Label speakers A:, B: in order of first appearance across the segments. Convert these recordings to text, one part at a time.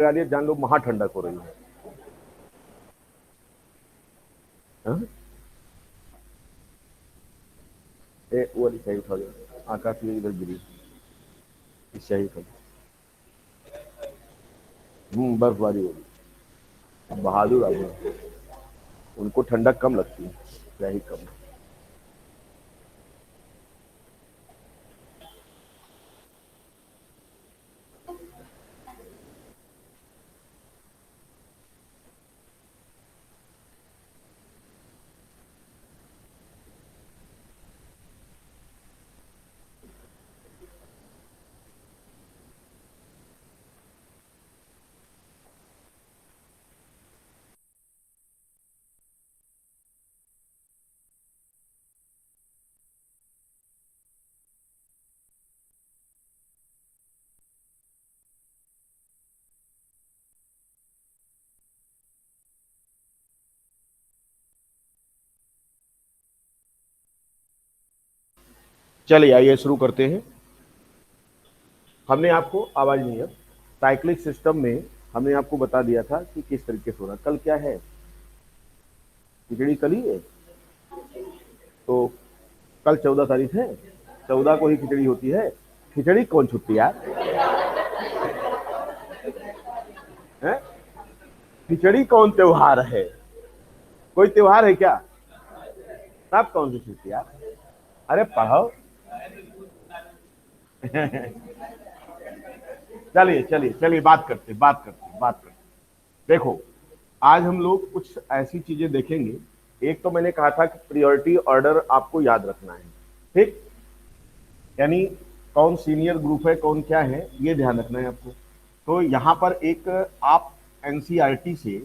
A: लगा दिया, जान लो महा ठंडक हो रही है। हाँ? वो वाली शाही उठा दो, आकाश में इधर गिरी, इस शाही उठा दो। बर्फबारी हो रही, बहादुर आदमी, उनको ठंडक कम लगती है, शाही कम। चलिए आइए शुरू करते हैं। हमने आपको आवाज नहीं है, साइक्लिक सिस्टम में हमने आपको बता दिया था कि किस तरीके से होना। कल क्या है, खिचड़ी कल ही है, तो कल 14 तारीख है, 14 को ही खिचड़ी होती है। खिचड़ी कौन छुट्टी यार है? खिचड़ी कौन त्योहार है? कोई त्योहार है क्या? तब कौन सी छुट्टी यार? अरे पढ़ो। चलिए चलिए चलिए, बात करते। देखो, आज हम लोग कुछ ऐसी चीजें देखेंगे। एक तो मैंने कहा था कि प्रायोरिटी ऑर्डर आपको याद रखना है, ठीक? यानी कौन सीनियर ग्रुप है, कौन क्या है, ये ध्यान रखना है आपको। तो यहां पर एक आप एनसीईआरटी से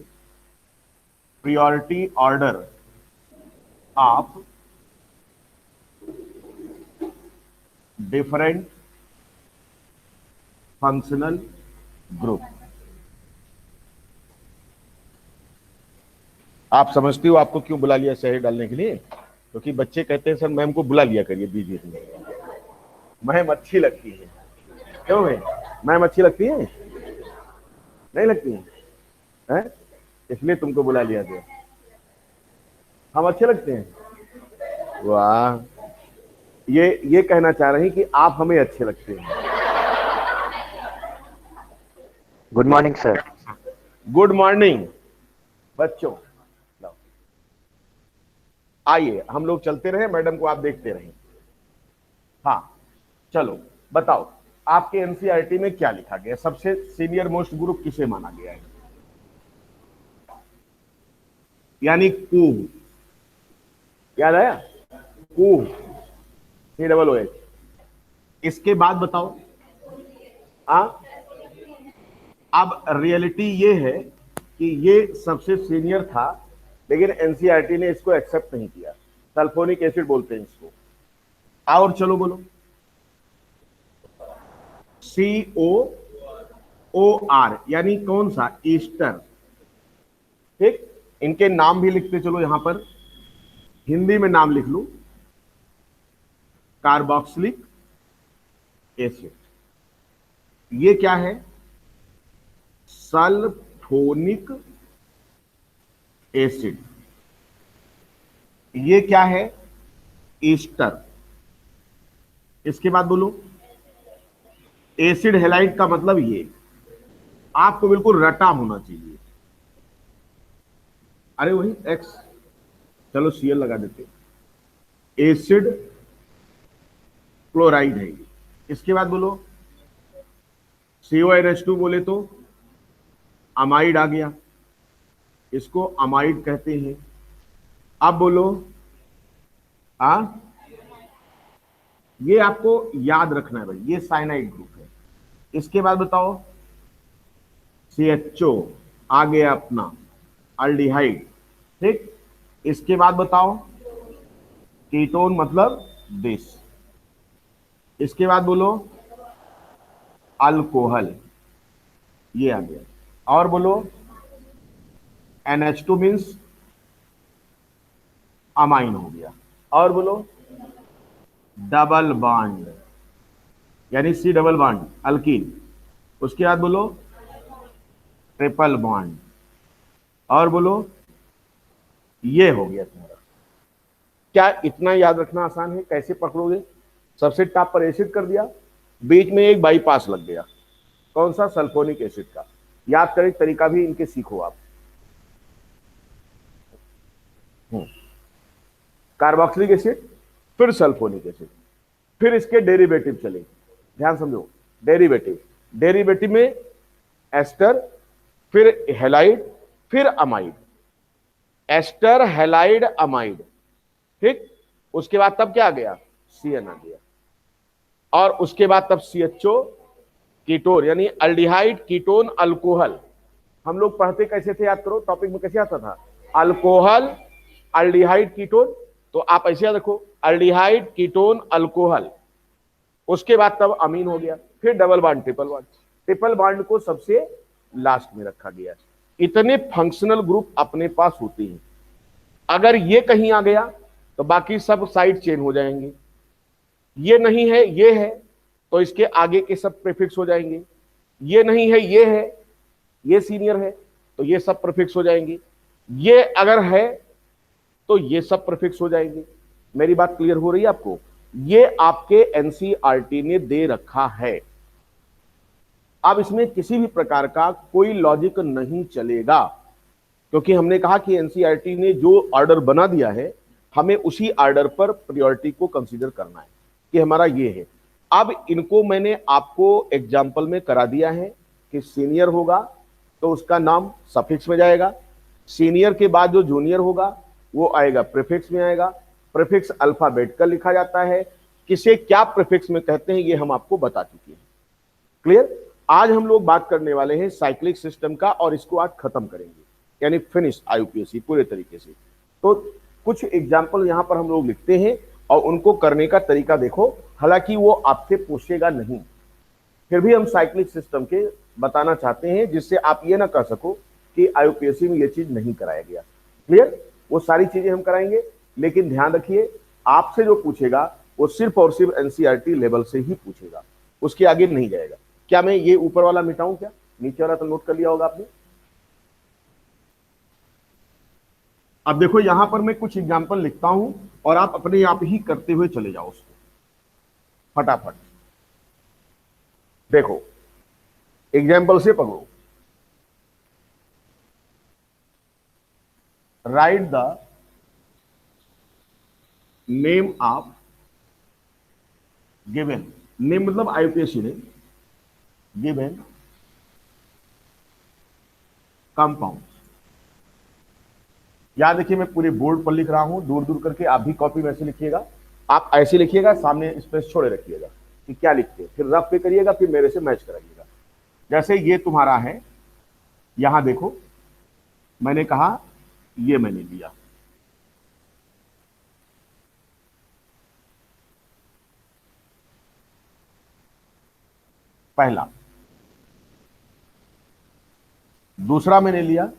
A: प्रायोरिटी ऑर्डर आप डिफरेंट फंक्शनल ग्रुप, आप समझती हो आपको क्यों बुला लिया शहर डालने के लिए? क्योंकि बच्चे कहते हैं सर मैम को बुला लिया करिए बीच बीच में, मैम अच्छी लगती है। क्यों है, मैम अच्छी लगती है? नहीं लगती है, है? इसलिए तुमको बुला लिया गया। हम अच्छे लगते हैं? वाह, ये कहना चाह रहे हैं कि आप हमें अच्छे लगते हैं।
B: Good morning sir.
A: Good morning बच्चों। आइए हम लोग चलते रहे, मैडम को आप देखते रहें। हाँ, चलो बताओ, आपके एनसीईआरटी में क्या लिखा गया? सबसे सीनियर मोस्ट ग्रुप किसे माना गया है? यानी कूह, याद आया? कूह, COOH। इसके बाद बताओ, आ अब रियलिटी ये है कि ये सबसे सीनियर था, लेकिन एनसीईआरटी ने इसको एक्सेप्ट नहीं किया। सल्फोनिक एसिड बोलते हैं इसको। और चलो बोलो, COOR, यानी कौन सा? ईस्टर, ठीक? इनके नाम भी लिखते चलो यहां पर, हिंदी में नाम लिख लो, कार्बोक्सिलिक एसिड। ये क्या है? Sulphonic acid. ये क्या है? ईस्टर। इसके बाद बोलो, एसिड हेलाइड का मतलब ये आपको बिल्कुल रटा होना चाहिए। अरे वही एक्स, चलो Cl लगा देते, एसिड क्लोराइड है ये। इसके बाद बोलो, CONH2 बोले तो अमाइड आ गया, इसको अमाइड कहते हैं। अब बोलो, आ ये आपको याद रखना है भाई, ये साइनाइड ग्रुप है। इसके बाद बताओ, CHO आ गया अपना अल्डिहाइड, ठीक? इसके बाद बताओ, कीटोन मतलब बेस। इसके बाद बोलो, अल्कोहल, ये आ गया। और बोलो, NH2 मीन्स अमाइन हो गया। और बोलो, डबल बॉन्ड, यानी C डबल बॉन्ड अल्कीन। उसके बाद बोलो, ट्रिपल बॉन्ड। और बोलो, ये हो गया तुम्हारा। क्या इतना याद रखना आसान है? कैसे पकड़ोगे? सबसे टॉप पर एसिड कर दिया, बीच में एक बाईपास लग गया, कौन सा? सल्फोनिक एसिड का। याद करें तरीका भी इनके सीखो आप। कार्बोक्सिलिक एसिड, फिर सल्फोनिक एसिड, फिर इसके डेरिवेटिव चले। ध्यान समझो, डेरिवेटिव, डेरिवेटिव में एस्टर, फिर हेलाइड, फिर अमाइड। एस्टर, हेलाइड, अमाइड, ठीक। उसके बाद तब क्या आ गया? CN आ गया। और उसके बाद तब CHO, कीटोन, यानी अल्डिहाइड कीटोन अल्कोहल। हम लोग पढ़ते कैसे थे? याद करो, टॉपिक में कैसे आता था? Alcohol, aldehyde, ketone. तो आप ऐसे याद रखो, अल्डिहाइड कीटोन अल्कोहल। उसके बाद तब अमीन हो गया, फिर double bond, triple bond. Triple bond को सबसे लास्ट में रखा गया। इतने फंक्शनल ग्रुप अपने पास होते हैं। अगर ये कहीं आ गया तो बाकी सब साइड चेन हो जाएंगे। ये नहीं है, ये है, तो इसके आगे के सब प्रीफिक्स हो जाएंगे। ये नहीं है, ये है, ये सीनियर है, तो ये सब प्रीफिक्स हो जाएंगे। ये अगर है तो ये सब प्रीफिक्स हो जाएंगे। मेरी बात क्लियर हो रही है आपको? ये आपके एनसीईआरटी ने दे रखा है। अब इसमें किसी भी प्रकार का कोई लॉजिक नहीं चलेगा, क्योंकि हमने कहा कि एनसीईआरटी ने जो ऑर्डर बना दिया है, हमें उसी ऑर्डर पर प्रायोरिटी को कंसीडर करना है कि हमारा ये है। अब इनको मैंने आपको एग्जाम्पल में करा दिया है कि सीनियर होगा तो उसका नाम सफिक्स में जाएगा, सीनियर के बाद जो जूनियर होगा वो आएगा प्रीफिक्स में आएगा। प्रीफिक्स अल्फाबेट का लिखा जाता है, किसे क्या प्रीफिक्स में कहते हैं ये हम आपको बता चुके हैं। क्लियर? आज हम लोग बात करने वाले हैं साइक्लिक सिस्टम का, और इसको आज खत्म करेंगे, यानी फिनिश आईयूपीएसी पूरे तरीके से। तो कुछ एग्जाम्पल यहां पर हम लोग लिखते हैं और उनको करने का तरीका देखो। हालांकि वो आपसे पूछेगा नहीं, फिर भी हम साइक्लिक सिस्टम के बताना चाहते हैं, जिससे आप ये ना कह सको कि आईयूपीएसी में ये चीज नहीं कराया गया। क्लियर? वो सारी चीजें हम कराएंगे, लेकिन ध्यान रखिए, आपसे जो पूछेगा वो सिर्फ और सिर्फ एनसीईआरटी लेवल से ही पूछेगा, उसके आगे नहीं जाएगा। क्या मैं ये ऊपर वाला मिटाऊं? क्या नीचे वाला तो नोट कर लिया होगा आपने। अब देखो, यहां पर मैं कुछ एग्जांपल लिखता हूं और आप अपने आप ही करते हुए चले जाओ उसको फटाफट। देखो, एग्जाम्पल से पकड़ो। Right the name of given, name मतलब आईयूपीएसी ने, गिवन कंपाउंड। याद देखिए, मैं पूरे बोर्ड पर लिख रहा हूं, दूर दूर करके आप भी कॉपी में ऐसे लिखिएगा। आप ऐसे लिखिएगा, सामने स्पेस छोड़े रखिएगा कि क्या लिखते हैं, फिर रफ पे करिएगा, फिर मेरे से मैच कराइएगा। जैसे ये तुम्हारा है, यहां देखो, मैंने कहा ये मैंने लिया, पहला। दूसरा मैंने लिया,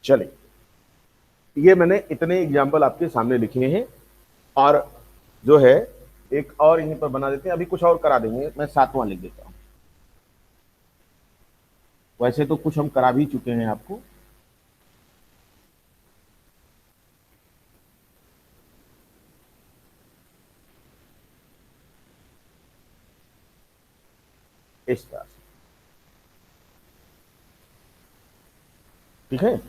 A: चलिए, ये मैंने इतने एग्जाम्पल आपके सामने लिखे हैं, और जो है एक और यहीं पर बना देते हैं, अभी कुछ और करा देंगे, मैं 7वां लिख देता हूं। वैसे तो कुछ हम करा भी चुके हैं आपको, इस तरह से, ठीक है।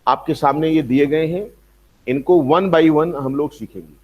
A: आपके सामने ये दिए गए हैं, इनको 1 बाई 1 हम लोग सीखेंगे।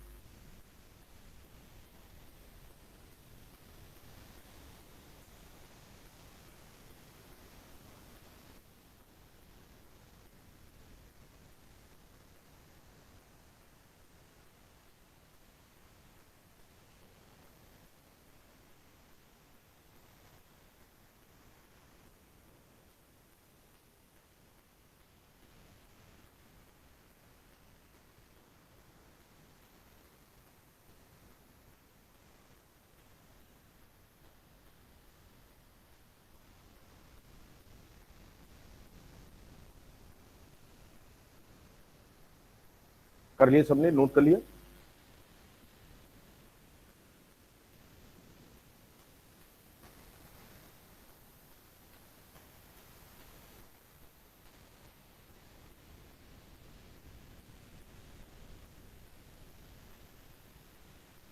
A: कर लिए सबने, नोट कर लिया?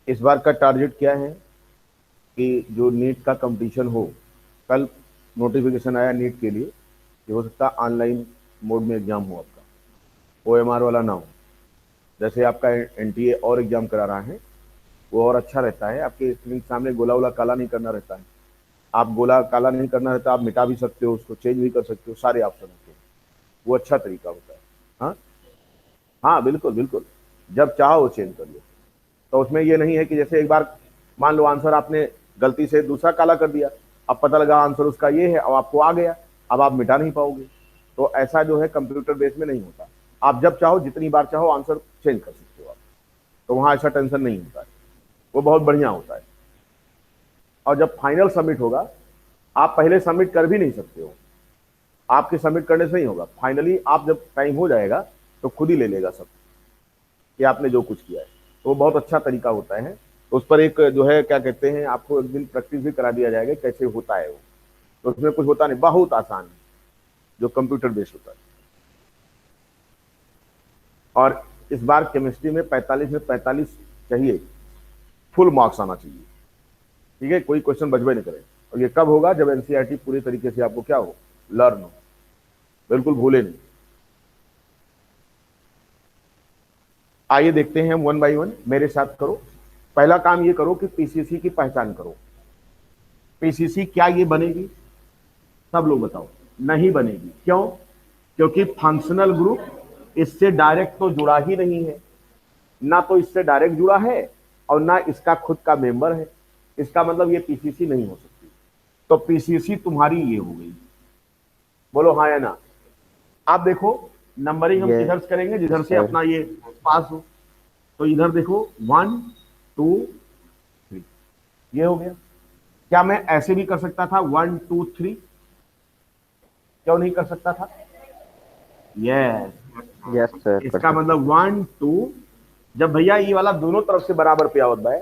A: इस बार का टारगेट क्या है कि जो नीट का कंपटीशन हो, कल नोटिफिकेशन आया नीट के लिए कि हो सकता है ऑनलाइन मोड में एग्जाम हो, आपका OMR वाला ना हो। जैसे आपका NTA और एग्जाम करा रहा है, वो और अच्छा रहता है, आपके स्क्रीन के सामने गोला वोला काला नहीं करना रहता है। आप गोला काला नहीं करना रहता, आप मिटा भी सकते हो उसको, चेंज भी कर सकते हो, सारे ऑप्शन होते हैं, वो अच्छा तरीका होता है। हाँ हाँ, बिल्कुल बिल्कुल, जब चाहो वो चेंज कर लो। तो उसमें ये नहीं है कि जैसे एक बार मान लो आंसर आपने गलती से दूसरा काला कर दिया, अब पता लगा आंसर उसका ये है, अब आपको आ गया, अब आप मिटा नहीं पाओगे। तो ऐसा जो है कंप्यूटर बेस में नहीं होता, आप जब चाहो जितनी बार चाहो आंसर चेंज कर सकते हो आप, तो वहां ऐसा टेंशन नहीं होता है, वो बहुत बढ़िया होता है। और जब फाइनल सबमिट होगा, आप पहले सबमिट कर भी नहीं सकते हो, आपके सबमिट करने से नहीं होगा, फाइनली आप जब टाइम हो जाएगा तो खुद ही ले लेगा सब कि आपने जो कुछ किया है। तो वो बहुत अच्छा तरीका होता है। तो उस पर एक जो है क्या कहते हैं, आपको एक दिन प्रैक्टिस भी करा दिया जाएगा कैसे होता है वो। तो उसमें कुछ होता नहीं, बहुत आसान है जो कंप्यूटर बेस्ड होता है। और इस बार केमिस्ट्री में 45 में 45 चाहिए, फुल मार्क्स आना चाहिए, ठीक है, कोई क्वेश्चन बचबे नहीं करे। और ये कब होगा, जब NCERT पूरी तरीके से आपको क्या हो, लर्न हो, बिल्कुल भूले नहीं। आइए देखते हैं हम 1 बाई 1, मेरे साथ करो। पहला काम ये करो कि PCC की पहचान करो। PCC क्या ये बनेगी? सब लोग बताओ। नहीं बनेगी, क्यों? क्योंकि फंक्शनल ग्रुप इससे डायरेक्ट तो जुड़ा ही नहीं है, ना तो इससे डायरेक्ट जुड़ा है और ना इसका खुद का मेंबर है। इसका मतलब ये PCC नहीं हो सकती। तो PCC तुम्हारी ये हो गई, बोलो हाँ या ना। आप देखो नंबरिंग हम किधर से करेंगे, जिधर से अपना ये पास हो। तो इधर देखो 1 2 3, ये हो गया। क्या मैं ऐसे भी कर सकता था 1 2 3? क्यों नहीं कर सकता था?
B: Yes sir.
A: इसका मतलब 1 2, जब भैया ये वाला दोनों तरफ से बराबर पे आवत है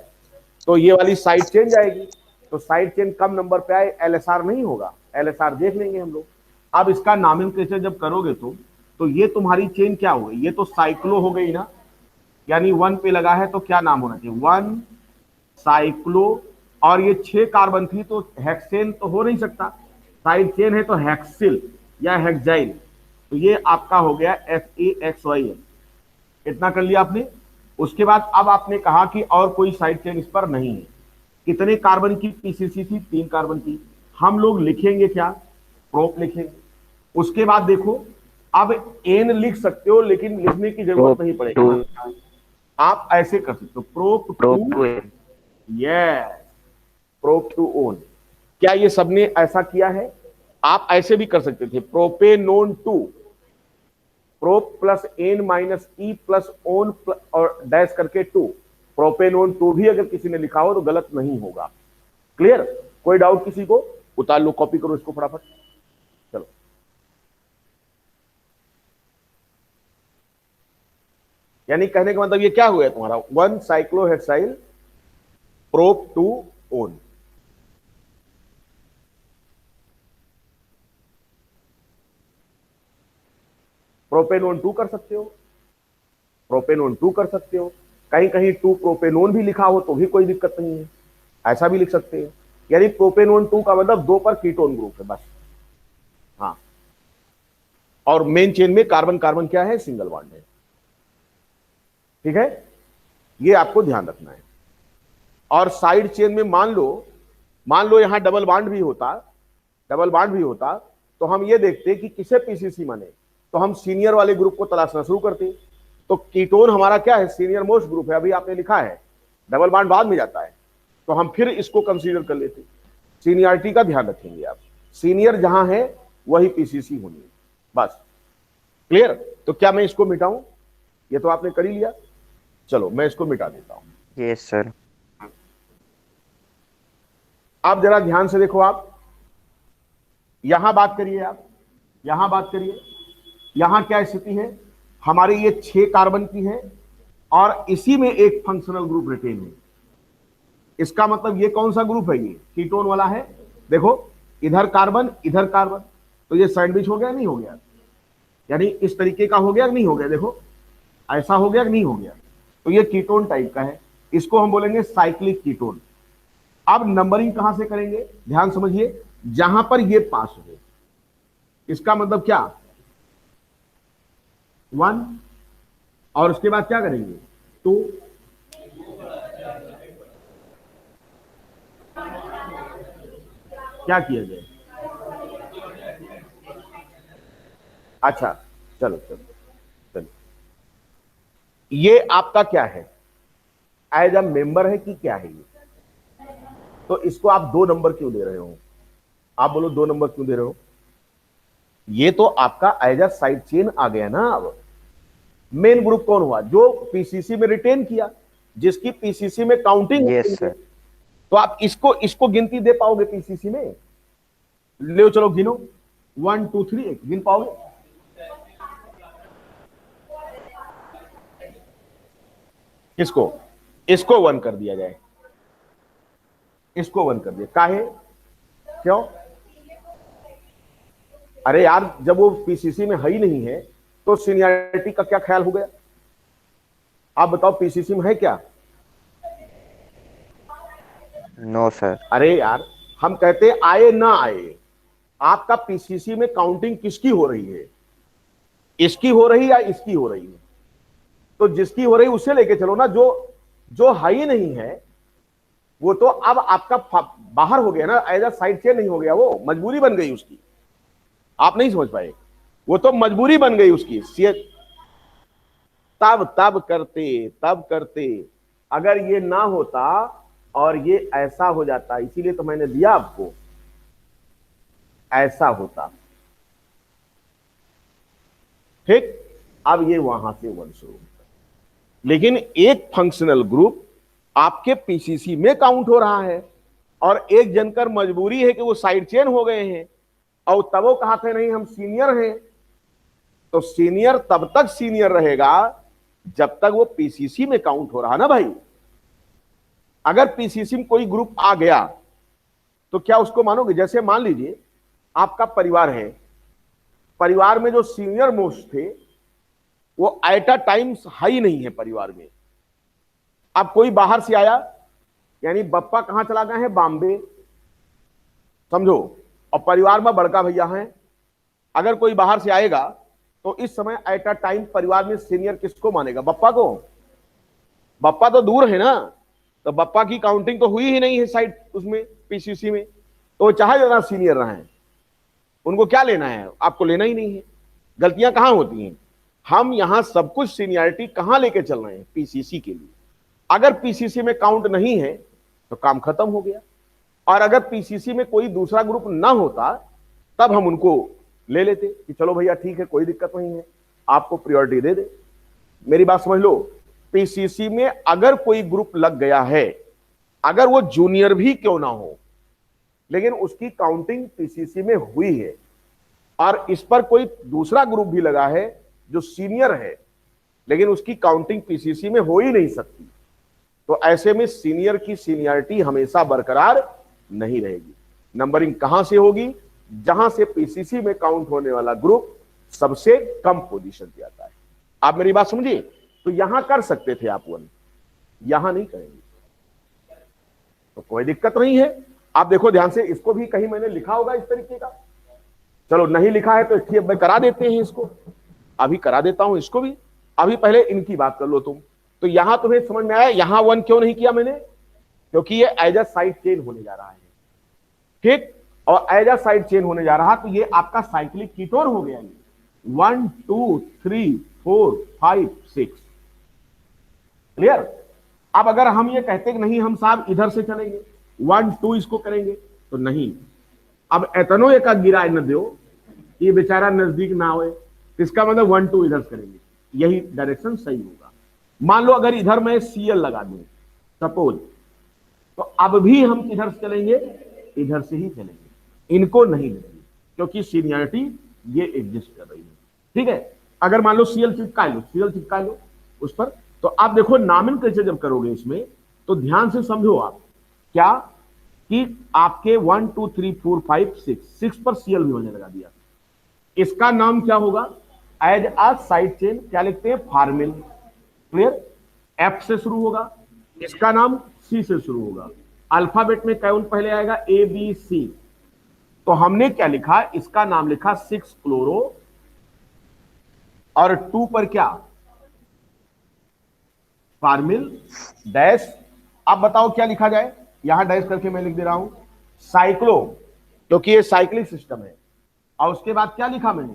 A: तो ये वाली साइड चेन जाएगी। तो साइड चेन कम नंबर पे आए, LSR नहीं होगा, LSR देख लेंगे हम लोग। अब इसका नॉमेनक्लेचर जब करोगे तो ये तुम्हारी चेन क्या हो गई, ये तो साइक्लो हो गई ना, यानी 1 पे लगा है तो क्या नाम होना चाहिए, 1 साइक्लो। और ये 6 कार्बन थी तो हेक्सेन तो हो नहीं सकता, साइड चेन है तो हेक्सिल या हेक्साइल। तो ये आपका हो गया FAXYL। इतना कर लिया आपने। उसके बाद अब आपने कहा कि और कोई साइड चेन इस पर नहीं है। कितने कार्बन की PCC थी? 3 कार्बन की। हम लोग लिखेंगे क्या? प्रोप लिखेंगे। उसके बाद देखो, अब एन लिख सकते हो लेकिन लिखने की जरूरत नहीं पड़ेगी, आप ऐसे कर सकते हो, prop two, yes, prop two one. क्या ये सबने ऐसा किया है? आप ऐसे भी कर सकते थे, propanone 2, prop plus N minus E plus one और डैश करके 2, प्रोपेनोन 2 भी अगर किसी ने लिखा हो तो गलत नहीं होगा। क्लियर? कोई डाउट किसी को? उतार लो, कॉपी करो इसको फटाफट। चलो, यानी कहने का मतलब ये क्या हुआ तुम्हारा, 1 साइक्लोहेक्साइल प्रोप 2 ओन। प्रोपेनोन 2 कर सकते हो, प्रोपेनोन 2 कर सकते हो, कहीं कहीं 2 प्रोपेनोन भी लिखा हो तो भी कोई दिक्कत नहीं है, ऐसा भी लिख सकते हैं। यानी प्रोपेनोन 2 का मतलब 2 पर कीटोन ग्रुप है बस। हाँ, और मेन चेन में कार्बन कार्बन क्या है, सिंगल बॉन्ड है। ठीक है, ये आपको ध्यान रखना है। और साइड चेन में मान लो यहां डबल बॉन्ड भी होता तो हम ये देखते कि किसे पीसीसी माने, तो हम सीनियर वाले ग्रुप को तलाशना शुरू करते। तो कीटोन हमारा क्या है, सीनियर मोस्ट ग्रुप है, अभी आपने लिखा है, डबल बॉन्ड बाद में जाता है, तो हम फिर इसको कंसीडर कर लेते। सीनियरिटी का ध्यान रखेंगे आप, सीनियर जहां है वही पीसीसी होनी है बस। क्लियर? तो क्या मैं इसको मिटाऊं? ये तो आपने कर ही लिया, चलो मैं इसको मिटा देता हूं।
B: Yes sir.
A: आप जरा ध्यान से देखो, आप यहां बात करिए, आप यहां बात करिए, यहां क्या स्थिति है हमारी, ये 6 कार्बन की है और इसी में एक फंक्शनल ग्रुप रिटेन है। इसका मतलब ये कौन सा ग्रुप है, ये कीटोन वाला है। देखो इधर कार्बन इधर कार्बन, तो ये सैंडविच हो गया नहीं हो गया, यानी इस तरीके का हो गया नहीं हो गया, देखो ऐसा हो गया नहीं हो गया, तो ये कीटोन टाइप का है, इसको हम बोलेंगे साइक्लिक कीटोन। अब नंबरिंग कहां से करेंगे, ध्यान समझिए, जहां पर ये पास हो, इसका मतलब क्या 1, और उसके बाद क्या करेंगे 2, क्या किया जाए। अच्छा चलो चलो चलो, ये आपका क्या है, एज अ मेंबर है कि क्या है ये, तो इसको आप 2 नंबर क्यों दे रहे हो, आप बोलो 2 नंबर क्यों दे रहे हो, ये तो आपका एज अ साइड चेन आ गया ना। अब मेन ग्रुप कौन हुआ, जो पीसीसी में रिटेन किया, जिसकी पीसीसी में काउंटिंग।
B: Yes sir.
A: तो आप इसको गिनती दे पाओगे पीसीसी में, ले चलो गिनो 1 2 3 गिन पाओगे, इसको 1 कर दिया जाए, इसको 1 कर दिया, काहे क्यों, अरे यार जब वो पीसीसी में है ही नहीं है तो सीनियरिटी का क्या ख्याल हो गया, आप बताओ पीसीसी में है क्या।
B: No sir.
A: अरे यार हम कहते हैं आए ना आए, आपका पीसीसी में काउंटिंग किसकी हो रही है, इसकी हो रही या इसकी हो रही है, तो जिसकी हो रही उसे लेके चलो ना, जो है ही नहीं है वो तो अब आपका बाहर हो गया ना, एज अ साइड चेन नहीं हो गया, वो मजबूरी बन गई उसकी, आप नहीं समझ पाए, वो तो मजबूरी बन गई उसकी। तब करते अगर ये ना होता और ये ऐसा हो जाता, इसीलिए तो मैंने दिया आपको, ऐसा होता, ठीक। अब ये वहां से 1 शुरू होता, लेकिन एक फंक्शनल ग्रुप आपके पीसीसी में काउंट हो रहा है और एक जनकर मजबूरी है कि वो साइड चेन हो गए हैं, और तब वो कहा थे नहीं हम सीनियर हैं, तो सीनियर तब तक सीनियर रहेगा जब तक वो पीसीसी में काउंट हो रहा ना भाई। अगर पीसीसी में कोई ग्रुप आ गया तो क्या उसको मानोगे, जैसे मान लीजिए आपका परिवार है, परिवार में जो सीनियर मोस्ट थे वो एट अ टाइम्स हाई नहीं है परिवार में, अब कोई बाहर से आया, यानी बप्पा कहां चला गए हैं, बॉम्बे, समझो, और परिवार में बड़का भैया हैं, अगर कोई बाहर से आएगा तो इस समय एट अ टाइम परिवार में सीनियर किसको मानेगा, बप्पा को, बप्पा तो दूर है ना, तो बप्पा की काउंटिंग तो हुई ही नहीं है साइड उसमें पीसीसी में, तो चाहे ज्यादा सीनियर रहे, उनको क्या लेना है, आपको लेना ही नहीं है। गलतियां कहां होती हैं, हम यहां सब कुछ सीनियरिटी कहां लेके चल रहे हैं, पीसीसी के लिए। अगर पीसीसी में काउंट नहीं है तो काम खत्म हो गया, और अगर पीसीसी में कोई दूसरा ग्रुप ना होता तब हम उनको ले लेते कि चलो भैया ठीक है कोई दिक्कत नहीं है, आपको प्रायोरिटी दे दे। मेरी बात समझ लो, पीसीसी में अगर कोई ग्रुप लग गया है, अगर वो जूनियर भी क्यों ना हो, लेकिन उसकी काउंटिंग पीसीसी में हुई है और इस पर कोई दूसरा ग्रुप भी लगा है जो सीनियर है, लेकिन उसकी काउंटिंग पीसीसी में हो ही नहीं सकती, तो ऐसे में सीनियर की सीनियरिटी हमेशा बरकरार नहीं रहेगी। नंबरिंग कहां से होगी? जहां से पीसीसी में काउंट होने वाला ग्रुप सबसे कम पोजीशन पे आता है। आप मेरी बात समझिए। तो यहां कर सकते थे आप 1, यहां नहीं करेंगे तो कोई दिक्कत नहीं है। आप देखो ध्यान से, इसको भी कहीं मैंने लिखा होगा इस तरीके का, चलो नहीं लिखा है तो ठीक है, करा देते हैं इसको, अभी करा देता हूं इसको भी। अभी पहले इनकी बात कर लो तुम। तो यहां तुम्हें समझ में आया यहां 1 क्यों नहीं किया मैंने? क्योंकि ये एज अ साइड चेन होने जा रहा है, ठीक। और एज अ साइड चेन होने जा रहा तो ये आपका साइक्लिक कीटोन हो गया। 1 2 3 4 5 6, क्लियर। अब अगर हम ये कहते कि नहीं हम साहब इधर से चलेंगे, 1 2 इसको करेंगे, तो नहीं। अब एतनो एक गिराए न दो, ये बेचारा नजदीक ना आए, इसका मतलब 1 2 इधर करेंगे, यही डायरेक्शन सही होगा। मान लो अगर इधर मैं सीएल लगा दूं सपोज, तो अब भी हम किधर से चलेंगे? इधर से ही चलेंगे, इनको नहीं लेंगे, क्योंकि सीनियरिटी ये एग्जिस्ट कर रही है, ठीक है। अगर मान लो सीएल चिपका लो, सीएल चिपका लो उस पर, तो आप देखो नॉमेनक्लेचर जब करोगे इसमें तो ध्यान से समझो आप क्या कि आपके 1 2 3 4 5 6 पर सीएल भी होने लगा दिया। इसका नाम क्या होगा? एज अ साइड चेन क्या लिखते हैं? Formyl, clear. एफ से शुरू होगा, इसका नाम सी से शुरू होगा। अल्फाबेट में कौन पहले आएगा? A B C. तो हमने क्या लिखा? इसका नाम लिखा 6 क्लोरो और 2 पर क्या? Formyl dash. अब बताओ क्या लिखा जाए? यहां डैश करके मैं लिख दे रहा हूं साइक्लो, क्योंकि ये साइक्लिक सिस्टम है। और उसके बाद क्या लिखा मैंने?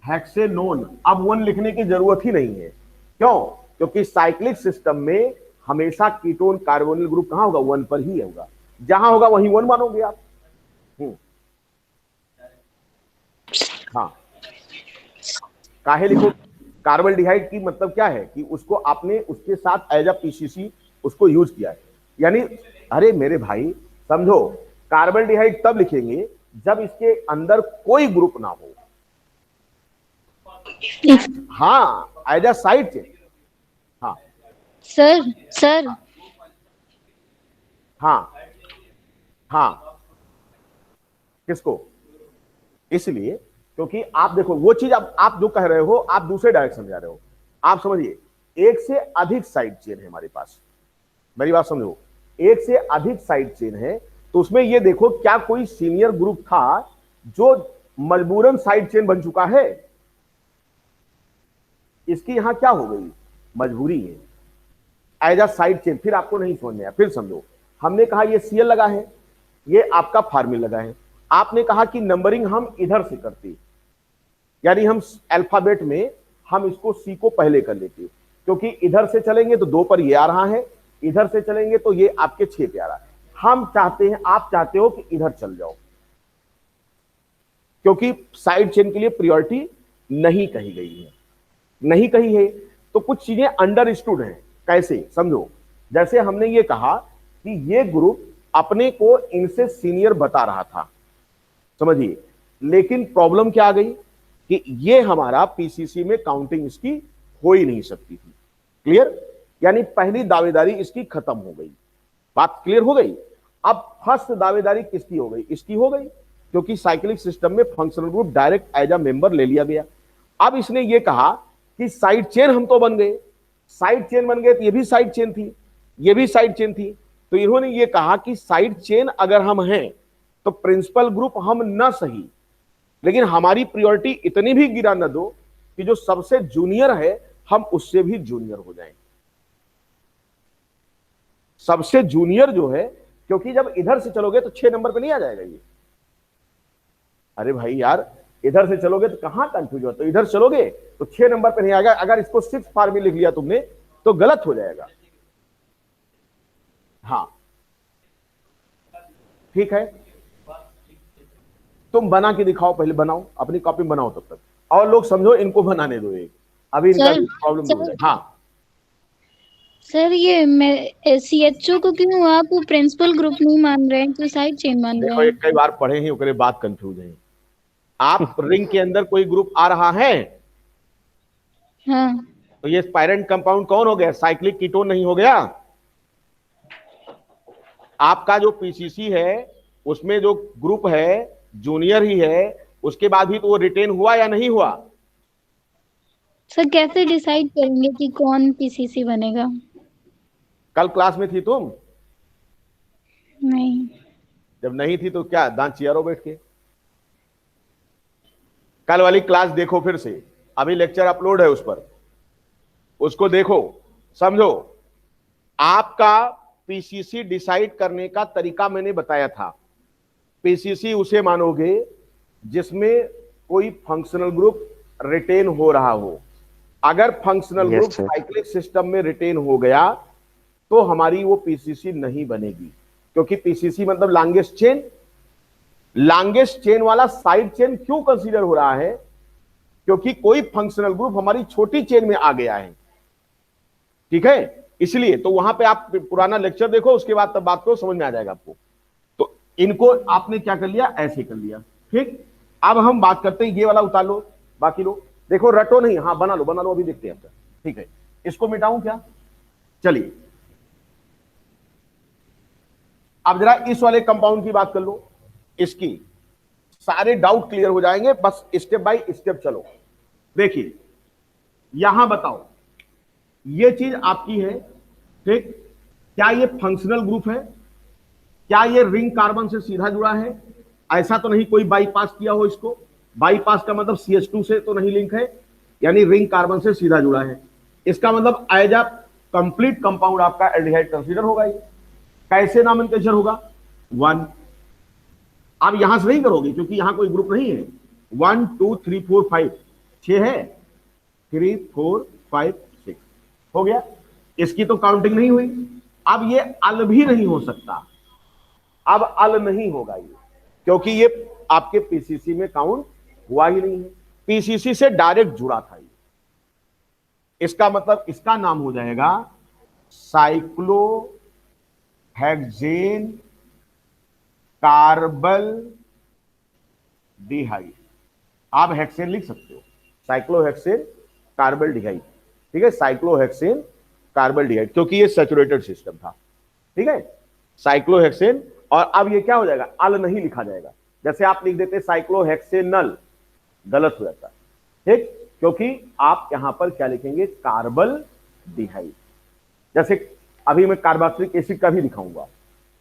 A: हेक्सेनोन। अब 1 लिखने की जरूरत ही नहीं है, क्यों? क्योंकि साइक्लिक सिस्टम में हमेशा कीटोन कार्बोनिल ग्रुप कहां होगा? 1 पर ही होगा, जहां होगा वहीं 1 मानोगे आप। हाँ, काहे लिखो? कार्बोल्डिहाइड की मतलब क्या है कि उसको आपने उसके साथ एज अ पीसीसी उसको यूज किया है, यानी अरे मेरे भाई समझो, कार्बोल्डिहाइड तब लिखेंगे जब इसके अंदर कोई ग्रुप ना हो। हाँ, एज अ साइड चेन। हाँ
C: सर सर
A: हाँ हाँ, किसको? इसलिए क्योंकि आप देखो वो चीज आप जो कह रहे हो आप दूसरे डायरेक्शन में जा रहे हो। आप समझिए, एक से अधिक साइड चेन है हमारे पास, मेरी बात समझो, एक से अधिक साइड चेन है, तो उसमें ये देखो क्या कोई सीनियर ग्रुप था जो मजबूरन साइड चेन बन चुका है? इसकी यहां क्या हो गई? मजबूरी है एज अ साइड चेन। फिर आपको नहीं समझ में आया, फिर समझो। हमने कहा ये सीएल लगा है, ये आपका फार्मिल लगा है। आपने कहा कि नंबरिंग हम इधर से करते, यानी हम अल्फाबेट में हम इसको सी को पहले कर लेते, क्योंकि इधर से चलेंगे तो 2 पर ये आ रहा है, इधर से चलेंगे तो ये आपके 6 पे आ रहा है। हम चाहते हैं, आप चाहते हो कि इधर चल जाओ, क्योंकि साइड चेन के लिए प्रायोरिटी नहीं कही गई है, नहीं कही है। तो कुछ चीजें अंडरस्टूड हैं। कैसे? समझो, जैसे हमने ये कहा कि ये ग्रुप अपने को इनसे सीनियर बता रहा था, समझिए, लेकिन प्रॉब्लम क्या आ गई कि ये हमारा पीसीसी में काउंटिंग इसकी हो ही नहीं सकती थी, क्लियर। यानी पहली दावेदारी इसकी खत्म हो गई, बात क्लियर हो गई। अब फर्स्ट दावेदारी किसकी हो गई? इसकी हो गई, क्योंकि साइक्लिक सिस्टम में functional group direct as a member ले लिया गया। अब इसने ये कहा कि साइड चेन हम तो बन गए, साइड चेन बन गए, तो ये भी साइड चेन थी, ये भी साइड चेन थी, तो इन्होंने ये कहा कि साइड चेन अगर हम हैं तो प्रिंसिपल ग्रुप हम ना सही, लेकिन हमारी प्रायोरिटी इतनी भी गिरा न दो कि जो सबसे जूनियर है हम उससे भी जूनियर हो जाएं, सबसे जूनियर जो है, क्योंकि जब इधर से चलोगे तो 6 नंबर पे नहीं आ जाएगा ये। अरे भाई यार, इधर से चलोगे तो कहां कंफ्यूज हो, तो इधर चलोगे तो 6 नंबर पे नहीं आएगा। अगर इसको 6 फार्मी लिख लिया तुमने तो गलत हो जाएगा। हाँ ठीक है, तुम बना के दिखाओ, पहले बनाओ, अपनी कॉपी में बनाओ तब तक। और लोग समझो इनको बनाने दो एक, अभी इनका
C: सर,
A: प्रॉब्लम हो
C: सर।
A: जाए। हाँ
C: सर ये मैं सीएचओ को क्यों आप प्रिंसिपल ग्रुप नहीं मान रहे हैं, तो साइड चेन मान रहे
A: देखो,
C: हैं?
A: एक कई बार पढ़े ही ओकरे बात कंफ्यूज है। आप रिंग के अंदर कोई ग्रुप आ रहा है
C: हाँ
A: तो ये पैरेंट कंपाउंड कौन हो गया? साइक्लिक कीटोन नहीं हो गया? आपका जो पीसीसी है उसमें जो ग्रुप है जूनियर ही है, उसके बाद भी तो वो रिटेन हुआ या नहीं हुआ?
C: सर, कैसे डिसाइड करेंगे कि कौन पीसीसी बनेगा?
A: कल क्लास में थी तुम?
C: नहीं।
A: जब नहीं थी तो क्या दांत चियारो बैठ के? कल वाली क्लास देखो फिर से, अभी लेक्चर अपलोड है उस पर, उसको देखो, समझो। आपका पीसीसी डिसाइड करने का तरीका मैंने बताया था। पीसीसी उसे मानोगे जिसमें कोई फंक्शनल ग्रुप रिटेन हो रहा हो। अगर functional group
B: Yes, sir.
A: Cyclic system में रिटेन हो गया तो हमारी वो पीसीसी नहीं बनेगी, क्योंकि पीसीसी मतलब लॉन्गेस्ट चेन। लॉन्गेस्ट चेन वाला साइड चेन क्यों कंसीडर हो रहा है? क्योंकि कोई फंक्शनल ग्रुप हमारी छोटी चेन में आ गया है, ठीक है? इसलिए तो वहां पे आप पुराना लेक्चर देखो, उसके बाद तब बात को समझ में आ जाएगा आपको। तो इनको आपने क्या कर लिया, ऐसे कर लिया, ठीक। अब हम बात करते हैं, ये वाला उतार लो, बाकी लो, देखो रटो नहीं, हाँ बना लो, अभी देखते हैं, ठीक है। इसको मिटाऊं क्या? चलिए अब जरा इस वाले कंपाउंड की बात कर लो, इसकी सारे डाउट क्लियर हो जाएंगे, बस स्टेप बाय स्टेप चलो। देखिए यहां बताओ, ये चीज आपकी है, ठीक। क्या ये फंक्शनल ग्रुप है? क्या ये रिंग कार्बन से सीधा जुड़ा है? ऐसा तो नहीं कोई बाईपास किया हो इसको। बाईपास का मतलब CH2 से तो नहीं लिंक है, यानी रिंग कार्बन से सीधा जुड़ा है। इसका मतलब एज अ कंप्लीट कंपाउंड आपका एल्डिहाइड कंसीडर होगा। ये कैसे नॉमेनक्लेचर होगा? 1। आप यहां से नहीं करोगे क्योंकि यहां कोई ग्रुप नहीं है। 1 2 3 4 5 6 है, 3 4 5 6 हो गया। इसकी तो काउंटिंग नहीं हुई। अब ये अल भी नहीं हो सकता, अब अल नहीं होगा ये, क्योंकि ये आपके पीसीसी में काउंट हुआ ही नहीं है, पीसीसी से डायरेक्ट जुड़ा था ये। इसका मतलब इसका नाम हो जाएगा साइक्लोहेक्सेन कार्बल डिहाइड। आप हेक्सेन लिख सकते हो, साइक्लोहेक्सेन कार्बल डिहाइड, ठीक है। साइक्लोहेक्सेन कार्बल डिहाइड, क्योंकि ये सैचुरेटेड सिस्टम था, ठीक है, साइक्लोहेक्सेन। और अब ये क्या हो जाएगा, अल नहीं लिखा जाएगा। जैसे आप लिख देते साइक्लोहेक्सेनल, गलत हो जाता है, ठीक, क्योंकि आप यहां पर क्या लिखेंगे, कार्बल डिहाइड। जैसे अभी मैं कार्बोक्सिलिक एसिड का भी दिखाऊंगा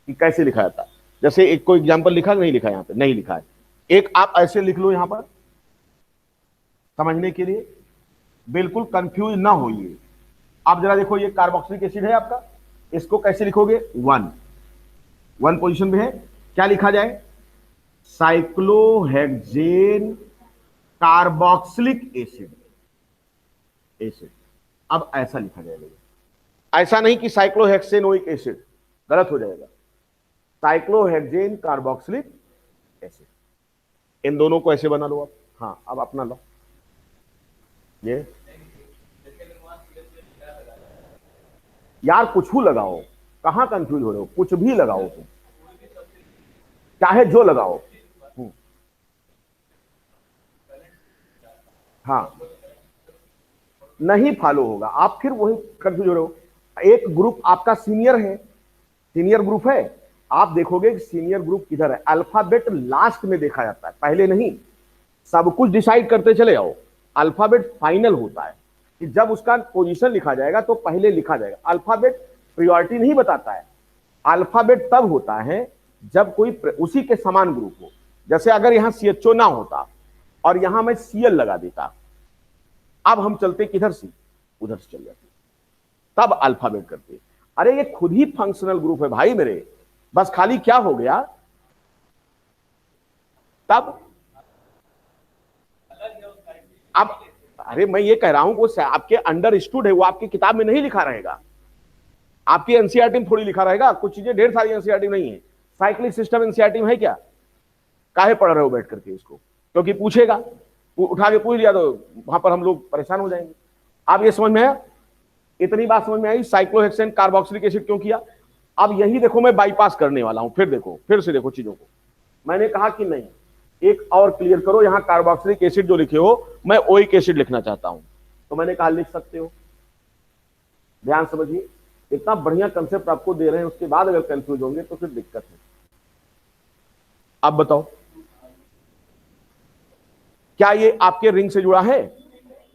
A: कि कैसे लिखा जाता है। जैसे एक कोई एग्जांपल लिखा, नहीं लिखा, यहां पे नहीं लिखा है, एक आप ऐसे लिख लो यहां पर समझने के लिए, बिल्कुल कंफ्यूज ना होइए। आप जरा देखो, ये कार्बोक्सिलिक एसिड है आपका, इसको कैसे लिखोगे, 1 पोजीशन में है, क्या लिखा जाए, साइक्लोहेक्सेन कार्बोक्सिलिक एसिड। अब ऐसा लिखा जाएगा, ऐसा नहीं कि साइक्लोहेक्सेनोइक एसिड, गलत हो जाएगा। साइक्लोहेक्सेन कार्बोक्सिलिक एसिड, इन दोनों को ऐसे बना लो आप। हाँ अब अपना लो, ये यार कुछ भी लगाओ, कहां कंफ्यूज हो रहे हो, कुछ भी लगाओ तुम, चाहे जो लगाओ। हाँ नहीं फॉलो होगा, आप फिर वही कंफ्यूज हो रहे हो। एक ग्रुप आपका सीनियर है, सीनियर ग्रुप है, आप देखोगे कि सीनियर ग्रुप किधर है। अल्फाबेट लास्ट में देखा जाता है, पहले नहीं। सब कुछ डिसाइड करते चले आओ, अल्फाबेट फाइनल होता है कि जब उसका पोजीशन लिखा जाएगा तो पहले लिखा जाएगा। अल्फाबेट प्रायोरिटी नहीं बताता है, अल्फाबेट तब होता है जब कोई उसी के समान ग्रुप हो। जैसे अगर यहां CHO ना होता और यहां मैं Cl लगा देता, अब हम चलते किधर से, उधर से चल जाते, तब अल्फाबेट करते। अरे ये खुद ही फंक्शनल ग्रुप है भाई मेरे, बस खाली क्या हो गया तब। अब अरे मैं ये कह रहा हूं, वो आपके अंडरस्टूड है, वो आपकी किताब में नहीं लिखा रहेगा, आपकी एनसीईआरटी में थोड़ी लिखा रहेगा। कुछ चीजें ढेर सारी एनसीईआरटी में नहीं है। साइक्लिक सिस्टम एनसीईआरटी में है क्या? काहे पढ़ रहे हो बैठ करके इसको, क्योंकि पूछेगा। उठा के पूछ लिया तो वहां पर हम लोग परेशान हो जाएंगे। अब ये समझ में आया, इतनी बात समझ में आई साइक्लोहेक्सेन कार्बोक्सिलिक एसिड क्यों किया। अब यही देखो मैं बाईपास करने वाला हूं, फिर देखो, फिर से देखो चीजों को। मैंने कहा कि नहीं, एक और क्लियर करो, यहां कार्बोक्सिलिक एसिड जो लिखे हो मैं ओइक एसिड लिखना चाहता हूं, तो मैंने कहा लिख सकते हो। ध्यान समझिए, इतना बढ़िया कंसेप्ट आपको दे रहे हैं, उसके बाद अगर कंफ्यूज होंगे तो फिर दिक्कत है। आप बताओ, क्या ये आपके रिंग से जुड़ा है?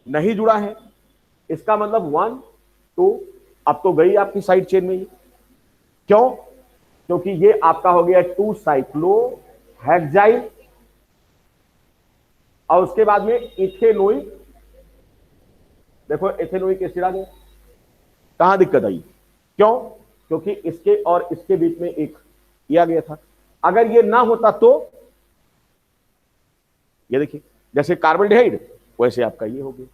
A: नहीं जुड़ा है। इसका मतलब 1 2 अब तो गई आपकी साइड चेन में। क्यों? क्योंकि ये आपका हो गया 2 साइक्लोहेक्साइल और उसके बाद में इथेनोइक। देखो इथेनोइक एसिड आ गया। कहां दिक्कत आई? क्यों? क्योंकि इसके और इसके बीच में एक ये आ गया था। अगर ये ना होता तो ये देखिए, जैसे कार्बोल्डिहाइड वैसे आपका ये हो गया।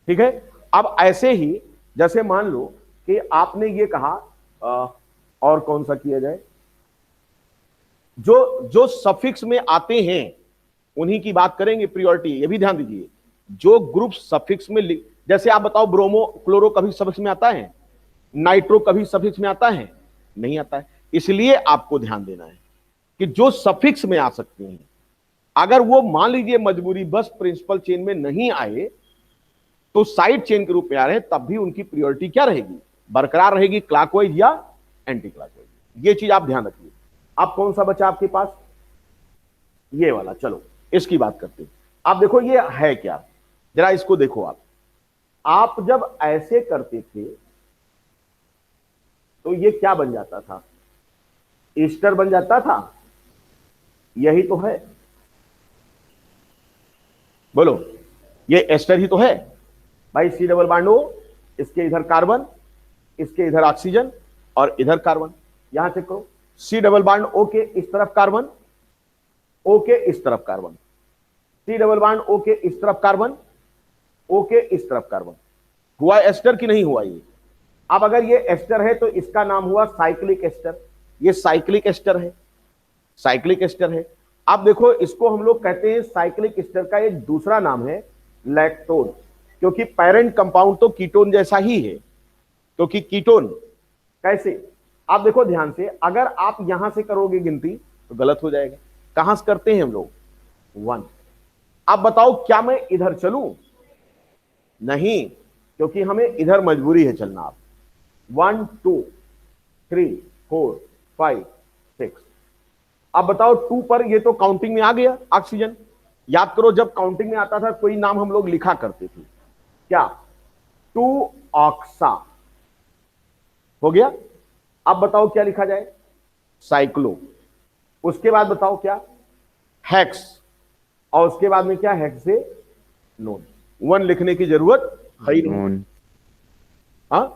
A: ठीक है। अब ऐसे ही जैसे मान लो कि आपने ये कहा और कौन सा किया जाए, जो जो सफिक्स में आते हैं उन्हीं की बात करेंगे प्रायोरिटी। ये भी ध्यान दीजिए, जो ग्रुप सफिक्स में, जैसे आप बताओ ब्रोमो क्लोरो कभी सफिक्स में आता है? नाइट्रो कभी सफिक्स में आता है? नहीं आता है। इसलिए आपको ध्यान देना है कि जो सफिक्स में आ सकते हैं, अगर वो मान लीजिए मजबूरी बस प्रिंसिपल चेन में नहीं आए तो साइड चेन के रूप में आ रहे हैं, तब भी उनकी प्रायोरिटी क्या रहेगी? बरकरार रहेगी, क्लॉकवाइज या एंटी क्लॉकवाइज। ये चीज आप ध्यान रखिए। अब कौन सा बचा आपके पास? ये वाला। चलो इसकी बात करते हैं। आप देखो ये है क्या, जरा इसको देखो। आप जब ऐसे करते थे तो ये क्या बन जाता था? ईस्टर बन जाता था। यही तो है, बोलो, ये एस्टर ही तो है भाई। सी डबल बॉन्ड ओ, इसके इधर कार्बन, इसके इधर ऑक्सीजन और इधर कार्बन। यहां चेक करो, सी डबल बॉन्ड ओ के इस तरफ कार्बन, ओ के इस तरफ carbon, C double bond O के इस तरफ कार्बन, ओ के इस तरफ कार्बन। हुआ एस्टर कि नहीं हुआ ये? अब अगर ये एस्टर है तो इसका नाम हुआ साइक्लिक एस्टर। ये साइक्लिक एस्टर है, साइक्लिक एस्टर है। अब देखो इसको हम लोग कहते हैं साइक्लिक एस्टर का एक दूसरा नाम है लैक्टोन, क्योंकि पेरेंट कंपाउंड तो कीटोन जैसा ही है। क्योंकि कीटोन कैसे, आप देखो ध्यान से, अगर आप यहां से करोगे गिनती तो गलत हो जाएगा। कहां से करते हैं हम लोग? 1। अब बताओ क्या मैं इधर चलूं? नहीं, क्योंकि हमें इधर मजबूरी है चलना। आप 1 2 3 4 5 6। अब बताओ 2 पर ये तो काउंटिंग में आ गया ऑक्सीजन। याद करो जब काउंटिंग में आता था कोई नाम हम लोग लिखा करते थे, क्या? 2 ऑक्सा हो गया। अब बताओ क्या लिखा जाए? साइक्लो। उसके बाद बताओ क्या? हेक्स। और उसके बाद में क्या? हेक्स से नोन। 1 लिखने की जरूरत है ही नहीं। हाँ,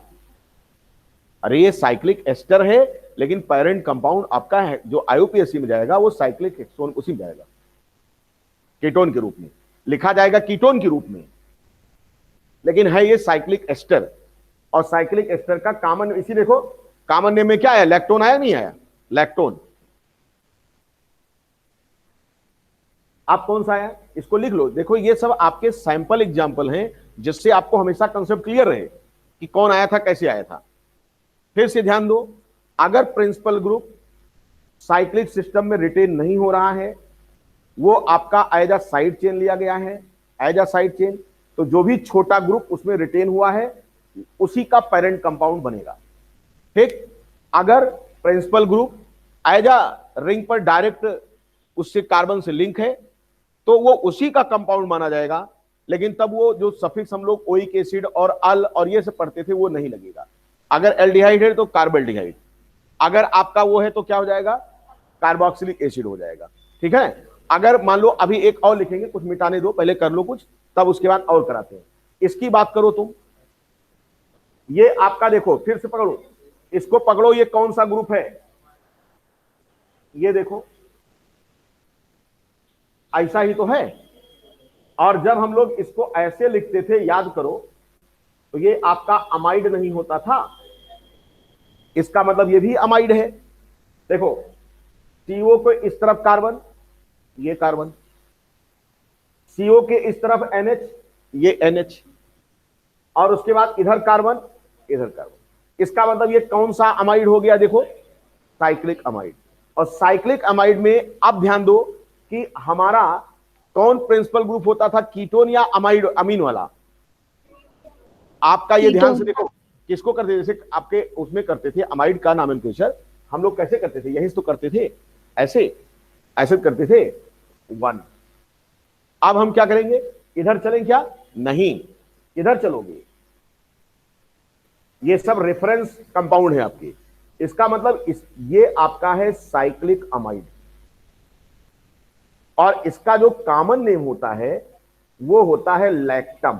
A: अरे ये साइक्लिक एस्टर है, लेकिन पेरेंट कंपाउंड आपका है जो आईयूपीएसी में जाएगा वो साइक्लिक हेक्सोन उसी में जाएगा, कीटोन के रूप में लिखा जाएगा, कीटोन के रूप में, लेकिन है ये साइक्लिक एस्टर। और साइक्लिक एस्टर का कॉमन, इसी देखो कॉमन नेम में क्या आया? लैक्टोन आया नहीं आया? लैक्टोन। आप कौन सा आया इसको लिख लो। देखो ये सब आपके सैंपल एग्जांपल हैं, जिससे आपको हमेशा कंसेप्ट क्लियर रहे कि कौन आया था, कैसे आया था। फिर से ध्यान दो, अगर प्रिंसिपल ग्रुप साइक्लिक सिस्टम में रिटेन नहीं हो रहा है, वो आपका एज अ साइड चेन लिया गया है, एज अ साइड चेन, तो जो भी छोटा ग्रुप उसमें रिटेन हुआ है उसी का पेरेंट कंपाउंड बनेगा। ठीक। अगर principal group as a ring पर डायरेक्ट उससे कार्बन से लिंक है तो वो उसी का कंपाउंड माना जाएगा, लेकिन तब वो जो सफिक्स हम लोग ओइक एसिड और अल और ये सब पढ़ते थे वो नहीं लगेगा। अगर एल्डिहाइड है तो कार्बल्डिहाइड, अगर आपका वो है तो क्या हो जाएगा? कार्बोक्सिलिक एसिड हो जाएगा। ठीक है। अगर मान लो अभी एक और लिखेंगे, कुछ मिटाने दो, पहले कर लो कुछ, तब उसके बाद और कराते हैं। इसकी बात करो तुम, ये आपका देखो, फिर से पकड़ो, इसको पकड़ो, ये कौन सा ग्रुप है? ये देखो ऐसा ही तो है। और जब हम लोग इसको ऐसे लिखते थे, याद करो, तो ये आपका अमाइड नहीं होता था। इसका मतलब ये भी अमाइड है। देखो CO को इस तरफ कार्बन, ये कार्बन, CO के इस तरफ NH, ये NH, और उसके बाद इधर कार्बन, इधर कार्बन। इसका मतलब ये कौन सा अमाइड हो गया? देखो, साइक्लिक अमाइड। और साइक्लिक अमाइड में अब ध्यान दो कि हमारा कौन प्रिंसिपल ग्रुप होता था, कीटोन या अमाइड, अमीन वाला? आपका ये ध्यान से देखो, किसको करते थे? जैसे आपके उसमें करते थे अमाइड का नोमेनक्लेचर, हम लोग कैसे करते थे? यही तो करते थे, ऐसे ऐसे करते थे, 1। अब हम क्या करेंगे? इधर चलें क्या? नहीं, इधर चलोगे। ये सब रेफरेंस कंपाउंड है आपके। इसका मतलब ये आपका है साइक्लिक अमाइड, और इसका जो कॉमन नेम होता है वो होता है लैक्टम।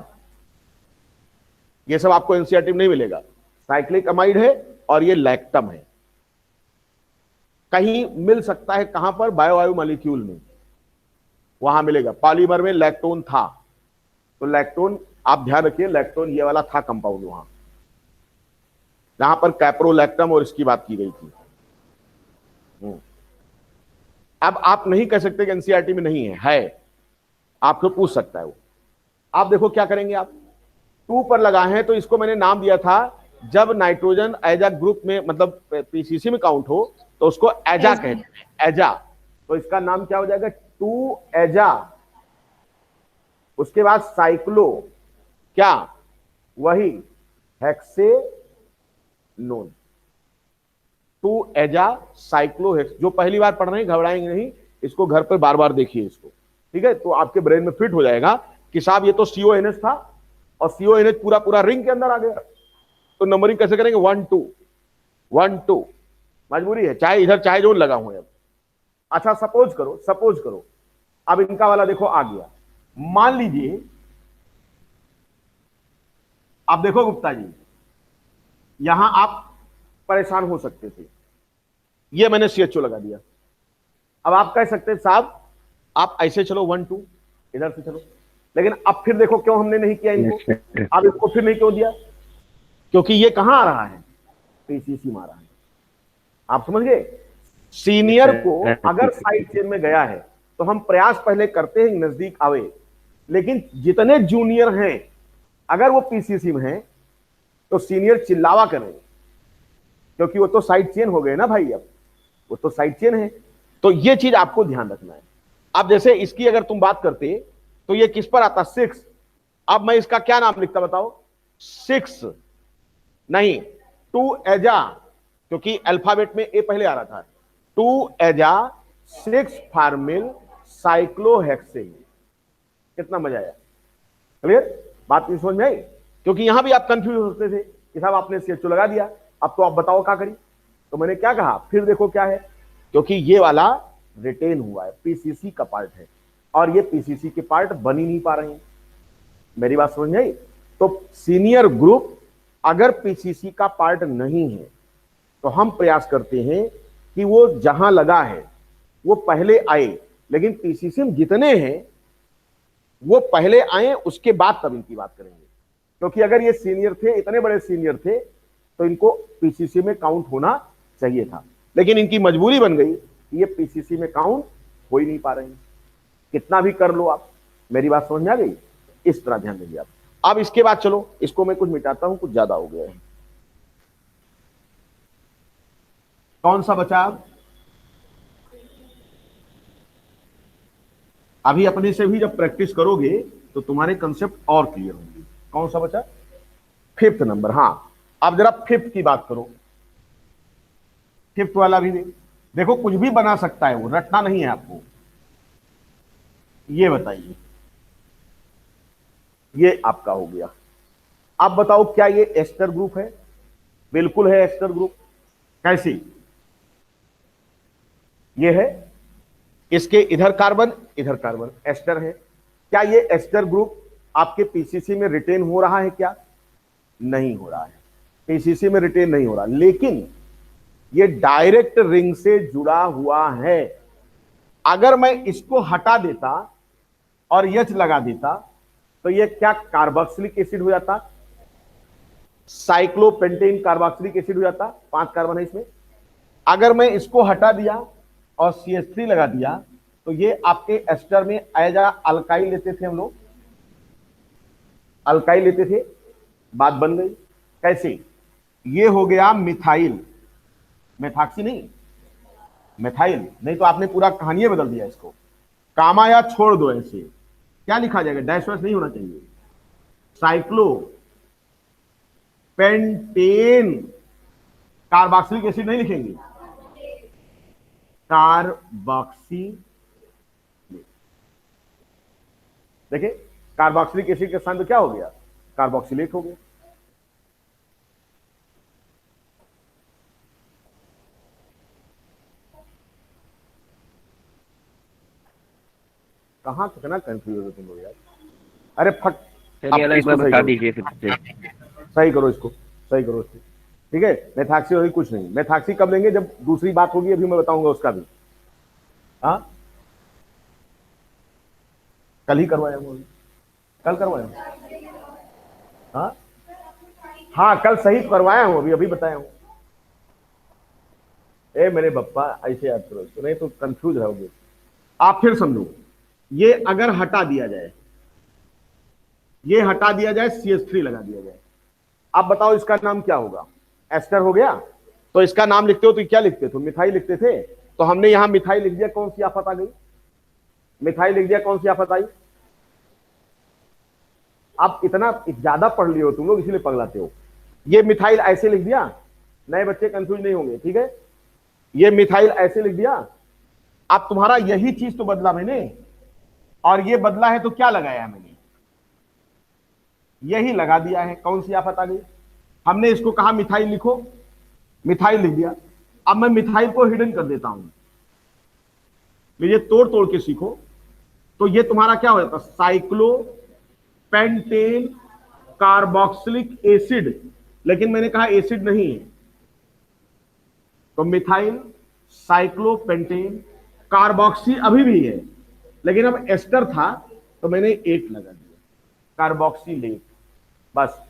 A: ये सब आपको एनसीईआरटी में नहीं मिलेगा। साइक्लिक अमाइड है और ये लैक्टम है। कहीं मिल सकता है, कहां पर? बायो मॉलिक्यूल में, वहां मिलेगा। पॉलीमर में लैक्टोन था, तो लैक्टोन आप ध्यान रखिए, लैक्टोन ये वाला था कंपाउंड वहां, जहां पर कैप्रोलैक्टम और इसकी बात की गई थी। अब आप नहीं कह सकते कि एनसीईआरटी में नहीं है, आपको पूछ सकता है वो। आप देखो क्या करेंगे, आप 2 पर लगा है, तो इसको मैंने नाम दिया था, जब नाइट्रोजन एजा ग्रुप में, मतलब पीसीसी में काउंट हो, तो उसको एजा कहते हैं, एजा। तो इसका नाम क्या हो जाएगा? 2 एजा। उसके बाद साइक्लो, क्या? वही हेक्सेनोन। 2 एजा साइक्लोहेक्स। जो पहली बार पढ़ रहे हैं घबराएंगे नहीं, इसको घर पर बार बार देखिए इसको, ठीक है? तो आपके ब्रेन में फिट हो जाएगा कि साहब ये तो CONH था, और CONH पूरा पूरा रिंग के अंदर आ गया, तो नंबरिंग कैसे करेंगे? 1 2 1 2, मजबूरी है, चाहे इधर चाहे जो लगा हुआ है। अच्छा, सपोज करो अब इनका वाला देखो आ गया। मान लीजिए, अब देखो गुप्ता जी, यहां आप परेशान हो सकते थे, ये मैंने CHO लगा दिया। अब आप कह सकते साहब आप ऐसे चलो 1 2, इधर से चलो, लेकिन अब फिर देखो क्यों हमने नहीं किया इनको। अब इसको फिर नहीं क्यों दिया? क्योंकि ये कहां आ रहा है? पीसीसी में आ रहा है। आप समझ गए? सीनियर को अगर साइड चेन में गया है तो हम प्रयास पहले करते हैं नजदीक आवे, लेकिन जितने जूनियर हैं अगर वो पीसीसी में हैं तो सीनियर चिल्लावा करेंगे, क्योंकि वो तो साइड चेन हो गए ना भाई, अब वो तो साइड चेन है। तो ये चीज आपको ध्यान रखना है। अब जैसे इसकी अगर तुम बात करते तो ये किस पर आता? 6। अब मैं इसका क्या नाम लिखता बताओ? 6 नहीं, 2 एजा, क्योंकि अल्फाबेट में ए पहले आ रहा था। 2 एजा 6 फार्मिल साइक्लोहेक्सेन। कितना मजा आया? क्लियर? बात नहीं समझ में आई? क्योंकि यहां भी आप कंफ्यूज होते थे कि साहब आपने CHO लगा दिया, अब तो आप बताओ क्या करी। तो मैंने क्या कहा, फिर देखो क्या है, क्योंकि ये वाला रिटेन हुआ है, पीसीसी का पार्ट है, और ये पीसीसी के पार्ट बन ही नहीं पा रहे हैं। मेरी बात समझ में आई? तो सीनियर ग्रुप अगर पीसीसी का पार्ट नहीं है तो हम प्रयास करते हैं कि वो जहां लगा है वो पहले आए, लेकिन पीसीसी में जितने हैं वो पहले आए, उसके बाद तब इनकी बात करेंगे। क्योंकि अगर ये सीनियर थे, इतने बड़े सीनियर थे, तो इनको पीसीसी में काउंट होना चाहिए था, लेकिन इनकी मजबूरी बन गई कि ये पीसीसी में काउंट हो ही नहीं पा रहे हैं। कितना भी कर लो आप। मेरी बात समझ में आ गई? इस तरह ध्यान दीजिए आप। अब इसके बाद चलो, इसको मैं कुछ मिटाता हूं, कुछ ज्यादा हो गया है। कौन सा बचा? अभी अपने से भी जब प्रैक्टिस करोगे तो तुम्हारे कंसेप्ट और क्लियर होंगे। कौन सा बचा? 5th number. हाँ, अब जरा 5th की बात करो। 5th वाला भी देखो, कुछ भी बना सकता है वो, रटना नहीं है आपको। ये बताइए, ये आपका हो गया। आप बताओ क्या ये एस्टर ग्रुप है? बिल्कुल है एस्टर ग्रुप। कैसी? ये है, इसके इधर कार्बन इधर कार्बन, एस्टर है। क्या ये एस्टर ग्रुप आपके पीसीसी में रिटेन हो रहा है? क्या नहीं हो रहा है, पीसीसी में रिटेन नहीं हो रहा, लेकिन ये डायरेक्ट रिंग से जुड़ा हुआ है। अगर मैं इसको हटा देता और H लगा देता तो ये क्या कार्बोक्सिलिक एसिड हो जाता? साइक्लोपेंटेन कार्बोक्सिलिक एसिड हो जाता। 5 कार्बन है इसमें। अगर मैं इसको हटा दिया और CH3 लगा दिया तो ये आपके एस्टर में एज अ अल्काइल लेते थे हम लोग, अल्काइल लेते थे, बात बन गई। कैसे? ये हो गया मिथाइल, मेथाक्सी नहीं, मिथाइल, नहीं तो आपने पूरा कहानी बदल दिया इसको। कामा या छोड़ दो, ऐसे क्या लिखा जाएगा, डैश वैश नहीं होना चाहिए। साइक्लो पेंटेन, कार्बोक्सिलिक एसिड नहीं लिखेंगे, कार्बोक्सी, देखिए कार्बोक्सिलिक एसिड के साथ क्या हो गया, कार्बोक्सिलेट हो गया। कहां कितना कंफ्यूज हो तुम लोग यार। अरे फट,
B: चलिए अलग बार बता दीजिए फिर से।
A: सही करो इसको, सही करो इसको, ठीक है। मेथाक्सी होगी कुछ नहीं, मेथाक्सी कब लेंगे, जब दूसरी बात होगी, अभी मैं बताऊंगा उसका भी। हाँ कल ही करवाया हूँ, कल करवाया हूँ। हाँ हाँ कल सही करवाया हूँ, अभी अभी बताया हूँ। ए मेरे बप्पा ऐसे याद करो इसको, नहीं तो कंफ्यूज रहोगे आप। फिर समझो, ये अगर हटा दिया जाए, ये हटा दिया जाए, CH3 लगा दिया जाए, अब बताओ इसका नाम क्या होगा, एस्टर हो गया। तो इसका नाम लिखते हो तो क्या लिखते थे, मिथाइल लिखते थे, तो हमने यहां मिथाइल लिख दिया, कौन सी आफत आ गई, मिथाइल लिख दिया, कौन सी आफत आई। आप इतना ज्यादा पढ़ लिए हो तुम लोग, इसीलिए पगलाते हो। ये मिथाइल ऐसे लिख दिया, नए बच्चे कंफ्यूज नहीं होंगे, ठीक है। ये मिथाइल ऐसे लिख दिया, अब तुम्हारा यही चीज तो बदला मैंने, और ये बदला है तो क्या लगाया मैंने, यही लगा दिया है, कौन सी आफत आ गई। हमने इसको कहा मिथाइल लिखो, मिथाइल लिख दिया। अब मैं मिथाइल को हिडन कर देता हूं, ये तोड़ तोड़ के सीखो। तो ये तुम्हारा क्या हो जाता, साइक्लो पेंटेन कार्बोक्सिलिक एसिड, लेकिन मैंने कहा एसिड नहीं है, तो मिथाइल साइक्लोपेंटेन कार्बोक्सी अभी भी है, लेकिन अब एस्टर था तो मैंने 8 लगा दिया, कार्बोक्सिलेट, बस,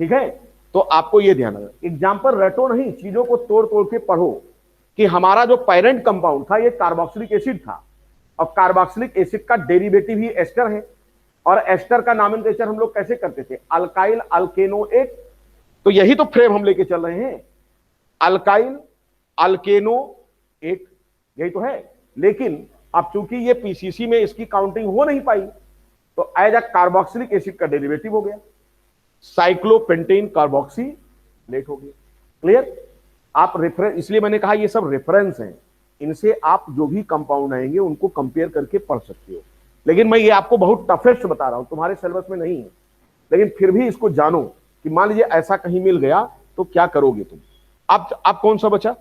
A: ठीक है। तो आपको यह ध्यान रखना, एग्जाम्पल रटो नहीं, चीजों को तोड़ तोड़ के पढ़ो कि हमारा जो पेरेंट कंपाउंड था ये कार्बोक्सिलिक एसिड था, और कार्बोक्सिलिक एसिड का डेरिवेटिव ही एस्टर है, और एस्टर का नॉमेनक्लेचर हम लोग कैसे करते थे, अल्काइल अल्केनोएट। तो यही तो फ्रेम हम लेके चल रहे हैं, अल्काइल अल्केनोएट, यही तो है। लेकिन अब चूंकि ये पीसीसी में इसकी काउंटिंग हो नहीं पाई, तो एज अ कार्बोक्सिलिक एसिड का डेरिवेटिव हो गया, साइक्लोपेंटेन कार्बोक्सी लेट हो गया। क्लियर? आप रेफरेंस, इसलिए मैंने कहा ये सब रेफरेंस हैं, इनसे आप जो भी कंपाउंड आएंगे उनको कंपेयर करके पढ़ सकते हो। लेकिन मैं ये आपको बहुत टफेस्ट बता रहा हूं, तुम्हारे सिलेबस में नहीं है, लेकिन फिर भी इसको जानो कि मान लीजिए ऐसा कहीं मिल गया तो क्या करोगे तुम। आप कौन सा बचा,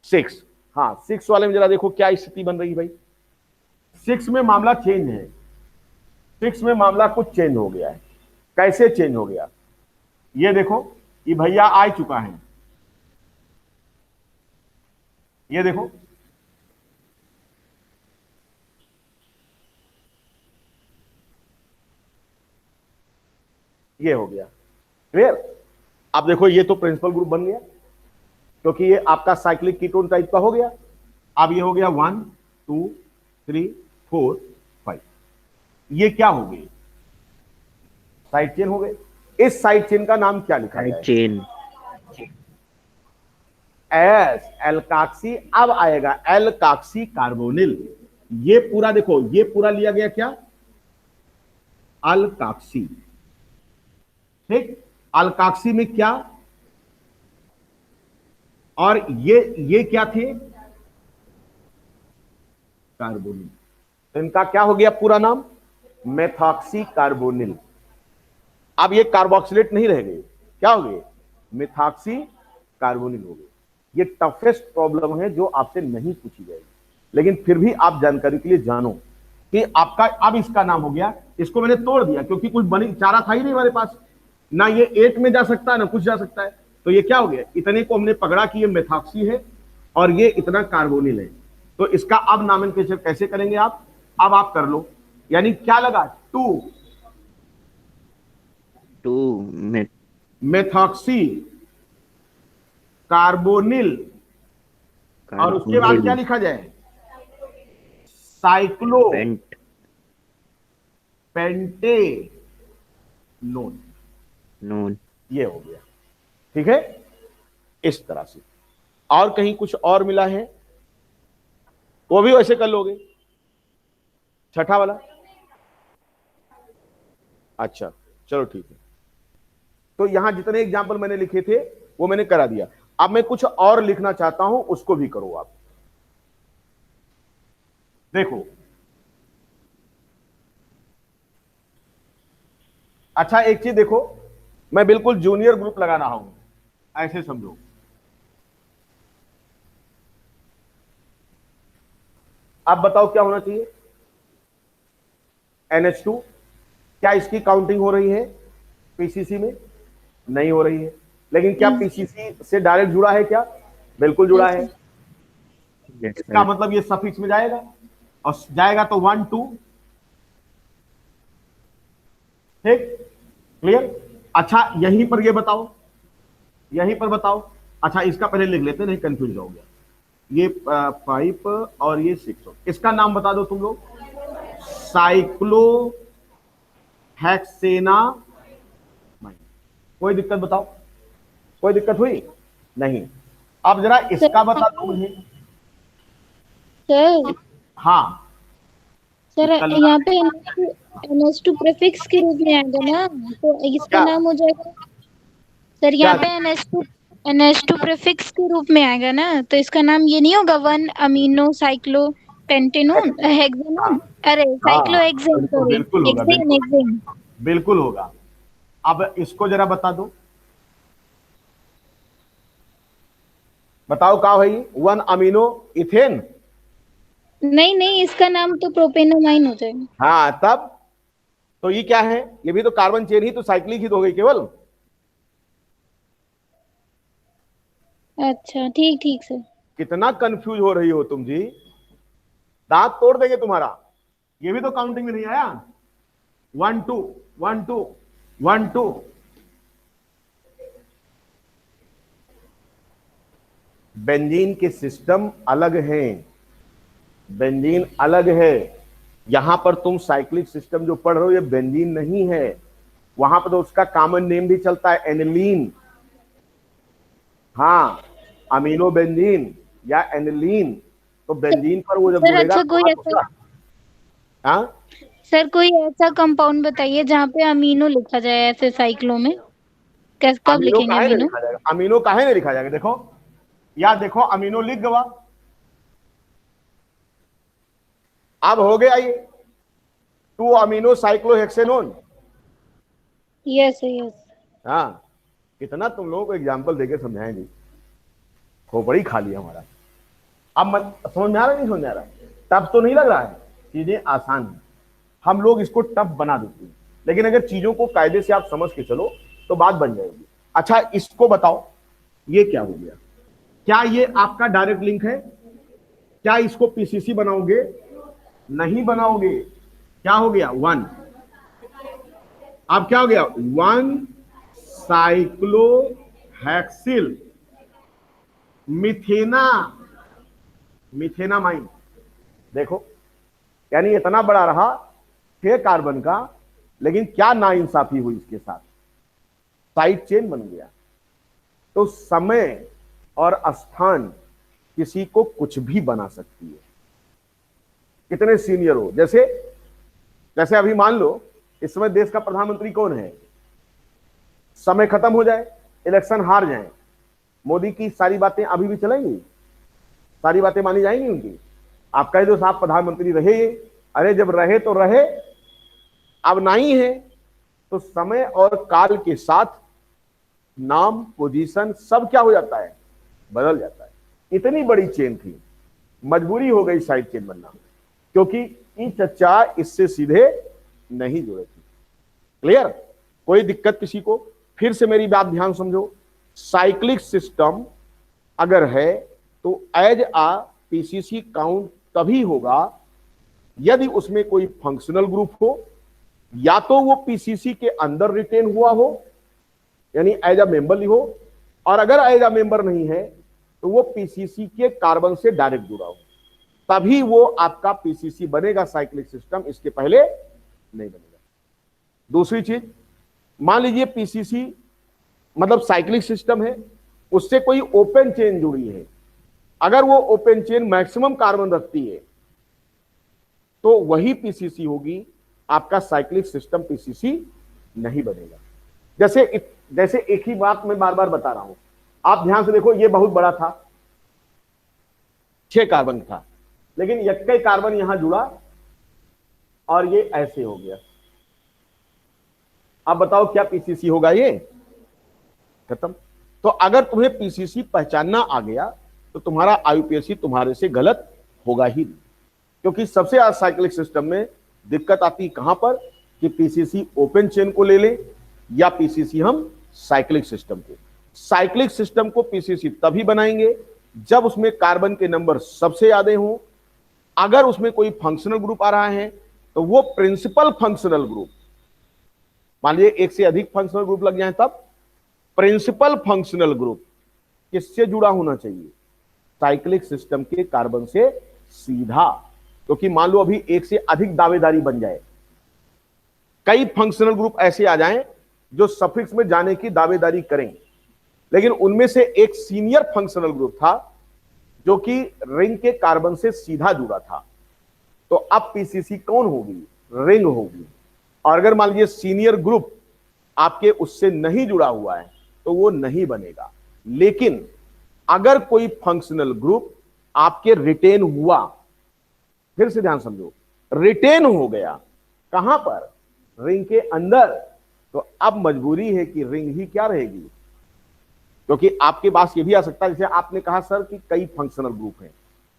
A: 6। हाँ 6 वाले में जरा देखो क्या स्थिति बन रही भाई। 6 में मामला चेंज है, 6 में मामला कुछ चेंज हो गया है। कैसे चेंज हो गया, ये देखो, ये भैया आ चुका है, ये देखो, ये हो गया क्लियर। अब देखो ये तो प्रिंसिपल ग्रुप बन गया, क्योंकि ये आपका साइक्लिक कीटोन टाइप का हो गया। अब ये हो गया 1 2 3 4 5, ये क्या हो गई, साइड चेन हो गए। इस साइड चेन का नाम क्या लिखा है,
B: चेन,
A: एस एल्काक्सी। अब आएगा एल्काक्सी कार्बोनिल, ये पूरा देखो, ये पूरा लिया गया क्या, अल्काक्सी, ठीक। अल्काक्सी में क्या, और ये क्या थे, कार्बोनिल। तो इनका क्या हो गया पूरा नाम, मेथॉक्सी कार्बोनिल। अब ये कार्बोक्सिलेट नहीं रह गए, क्या हो गए, मेथॉक्सी कार्बोनिल हो गए। ये टफेस्ट प्रॉब्लम है जो आपसे नहीं पूछी जाएगी, लेकिन फिर भी आप जानकारी के लिए जानो कि आपका अब इसका नाम हो गया। इसको मैंने तोड़ दिया क्योंकि कुछ बनी चारा था ही नहीं हमारे पास, ना ये 8 में जा सकता है ना कुछ जा सकता है। तो ये क्या हो गया, इतने को हमने पकड़ा कि ये मेथॉक्सी है और ये इतना कार्बोनिल है। तो इसका अब नॉमेनक्लेचर कैसे करेंगे आप, अब आप कर लो, यानी क्या लगा,
B: 2
A: मेथॉक्सी कार्बोनिल, और उसके बाद क्या लिखा जाए, साइक्लो
B: पेंट
A: पेंटेनोन,
B: नोन।
A: ये हो गया। ठीक है, इस तरह से। और कहीं कुछ और मिला है वो भी वैसे कर लोगे। छठा वाला, अच्छा चलो ठीक है। तो यहां जितने एग्जाम्पल मैंने लिखे थे वो मैंने करा दिया। अब मैं कुछ और लिखना चाहता हूं, उसको भी करो आप। देखो, अच्छा एक चीज देखो, मैं बिल्कुल जूनियर ग्रुप लगा रहा हूं, ऐसे समझो। अब बताओ क्या होना चाहिए? NH2, क्या इसकी काउंटिंग हो रही है पीसीसी में? नहीं हो रही है। लेकिन क्या पीसीसी से डायरेक्ट जुड़ा है क्या? बिल्कुल जुड़ा है।
B: यस
A: इसका
B: सर।
A: मतलब ये सफिक्स में जाएगा, और जाएगा तो 1 2। ठीक, क्लियर? अच्छा यहीं पर ये बताओ, यहीं पर बताओ। अच्छा इसका पहले लिख लेते, नहीं कंफ्यूज हो गया। ये 5 और ये 6, इसका नाम बता दो तुम लोग। साइक्लो हेक्सेना। कोई दिक्कत बताओ? कोई दिक्कत हुई? नहीं। अब जरा इसका बता दो मुझे।
C: सर
A: हाँ,
C: सर
A: इसका
C: यहाँ पे NH2 प्रीफिक्स के रूप में आएगा ना, तो इसका
A: क्या
C: नाम हो जाएगा। सर
A: क्या
C: यहाँ पे NH2 प्रीफिक्स के रूप में आएगा ना, तो इसका नाम ये नहीं होगा 1 अमीनो साइक्लो पेंटेनोन
A: हाँ
C: हेक्सेनोन। अरे साइक्लो
A: हाँ,
C: हेक्सेन,
A: बिल्कुल
C: सॉरी,
A: बिल्कुल होगा,
C: हेक्सेन
A: बिल्कुल
C: हेक्सेन।
A: बिल्कुल होगा। अब इसको जरा बता दो, बताओ क्या भाई? 1 अमीनो इथेन।
C: नहीं नहीं, इसका नाम तो प्रोपेनोमाइन हो जाएगा।
A: हाँ तब तो ये क्या है? ये भी तो कार्बन चेन ही तो साइक्लिक ही तो हो गई केवल।
C: अच्छा ठीक ठीक सर।
A: कितना कंफ्यूज हो रही हो तुम जी, दांत तोड़ देंगे तुम्हारा। ये भी तो काउंटिंग में नहीं आया। 1 2 1 2 1 2। बेंजीन के सिस्टम अलग हैं, बेंजीन अलग है। यहां पर तुम साइक्लिक सिस्टम जो पढ़ रहे हो ये बेंजीन नहीं है। वहां पर तो उसका कॉमन नेम भी चलता है एनिलीन। हाँ, अमीनो बेंजीन या एनिलीन। तो बेंजीन पर वो जब
C: सर
A: जुड़ेगा
C: अच्छा
A: तो
C: कोई
A: वहां
C: ऐसा,
A: दूसरा। हाँ,
C: सर कोई ऐसा कंपाउंड बताइए जहाँ पे अमीनो लिखा जाए ऐसे साइक्लो में। कैसे, कब
A: अमीनो
C: लिखेंगे
A: काहे नहीं
C: अमीनो?
A: लिखा जाएगा? अमीनो काहे नहीं लिखा जाएगा? देखो, या देखो अमीनो लिख गवा। अब हो गया ये 2 अमीनो साइक्लोहेक्सेनोन।
C: Yes yes.
A: हाँ, कितना तुम लोगों को एग्जाम्पल देके समझाएंगे, खोपड़ी खा लिया हमारा। अब समझ में आ रहा, नहीं समझ में आ रहा? टफ तो नहीं लग रहा है? चीजें आसान है, हम लोग इसको टफ बना देते हैं। लेकिन अगर चीजों को कायदे से आप समझ के चलो तो बात बन जाएगी। अच्छा इसको बताओ, ये क्या हो गया? क्या ये आपका डायरेक्ट लिंक है? क्या इसको पीसीसी बनाओगे? नहीं बनाओगे। क्या हो गया? 1। अब क्या हो गया? 1 साइक्लोहेक्सिल मिथेना, मिथेनामाइन। देखो, यानी इतना बड़ा रहा 6 कार्बन का, लेकिन क्या नाइंसाफी हुई इसके साथ, साइड चेन बन गया। तो समय और स्थान किसी को कुछ भी बना सकती है, कितने सीनियर हो। जैसे जैसे अभी मान लो इस समय देश का प्रधानमंत्री कौन है, समय खत्म हो जाए, इलेक्शन हार जाए, मोदी की सारी बातें अभी भी चलेंगी? सारी बातें मानी जाएंगी उनकी? आप कह दो साहब प्रधानमंत्री रहे ये, अरे जब रहे तो रहे, अब नहीं है। तो समय और काल के साथ नाम, पोजीशन सब क्या हो जाता है? बदल जाता है। इतनी बड़ी चेन थी, मजबूरी हो गई साइड चेन बनना, क्योंकि ई चर्चा इससे सीधे नहीं जुड़े थी। क्लियर? कोई दिक्कत किसी को? फिर से मेरी बात ध्यान समझो, साइक्लिक सिस्टम अगर है तो एज आ पीसीसी काउंट तभी होगा यदि उसमें कोई फंक्शनल ग्रुप हो, या तो वो पीसीसी के अंदर रिटेन हुआ हो, यानी एज अ मेंबर हो, और अगर एज अ मेंबर नहीं है तो वो पीसीसी के कार्बन से डायरेक्ट जुड़ा हो, तभी वो आपका पीसीसी बनेगा साइक्लिक सिस्टम, इसके पहले नहीं बनेगा। दूसरी चीज, मान लीजिए पीसीसी मतलब साइक्लिक सिस्टम है, उससे कोई ओपन चेन जुड़ी है, अगर वो ओपन चेन मैक्सिमम कार्बन रखती है तो वही पीसीसी होगी, आपका साइक्लिक सिस्टम पीसीसी नहीं बनेगा। जैसे एक ही बात मैं बार बार बता रहा हूं, आप ध्यान से देखो, ये बहुत बड़ा था, 6 कार्बन था, लेकिन यक्कई कार्बन यहां जुड़ा और ये ऐसे हो गया। अब बताओ क्या पीसीसी होगा? ये खत्म। तो अगर तुम्हें पीसीसी पहचानना आ गया तो तुम्हारा आईयूपीएसी तुम्हारे से गलत होगा ही नहीं, क्योंकि सबसे ज्यादा साइक्लिक सिस्टम में दिक्कत आती कहां पर कि पीसीसी ओपन चेन को ले ले या पीसीसी हम साइक्लिक सिस्टम को। साइक्लिक सिस्टम को पीसीसी तभी बनाएंगे जब उसमें कार्बन के नंबर सबसे ज्यादा हों। अगर उसमें कोई फंक्शनल ग्रुप आ रहा है तो वो प्रिंसिपल फंक्शनल ग्रुप, मान लीजिए एक से अधिक फंक्शनल ग्रुप लग जाए, तब प्रिंसिपल फंक्शनल ग्रुप किससे जुड़ा होना चाहिए? साइक्लिक सिस्टम के कार्बन से सीधा। क्योंकि मान लो अभी एक से अधिक दावेदारी बन जाए, कई फंक्शनल ग्रुप ऐसे आ जाएं जो सफिक्स में जाने की दावेदारी करें, लेकिन उनमें से एक सीनियर फंक्शनल ग्रुप था जो कि रिंग के कार्बन से सीधा जुड़ा था, तो अब पीसीसी कौन होगी? रिंग होगी। और अगर मान लीजिए सीनियर ग्रुप आपके उससे नहीं जुड़ा हुआ है तो वो नहीं बनेगा। लेकिन अगर कोई फंक्शनल ग्रुप आपके रिटेन हुआ, फिर से ध्यान समझो, रिटेन हो गया कहां पर? रिंग के अंदर, तो अब मजबूरी है कि रिंग ही क्या रहेगी। क्योंकि आपके पास ये भी आ सकता है, जैसे आपने कहा सर कि कई फंक्शनल ग्रुप हैं,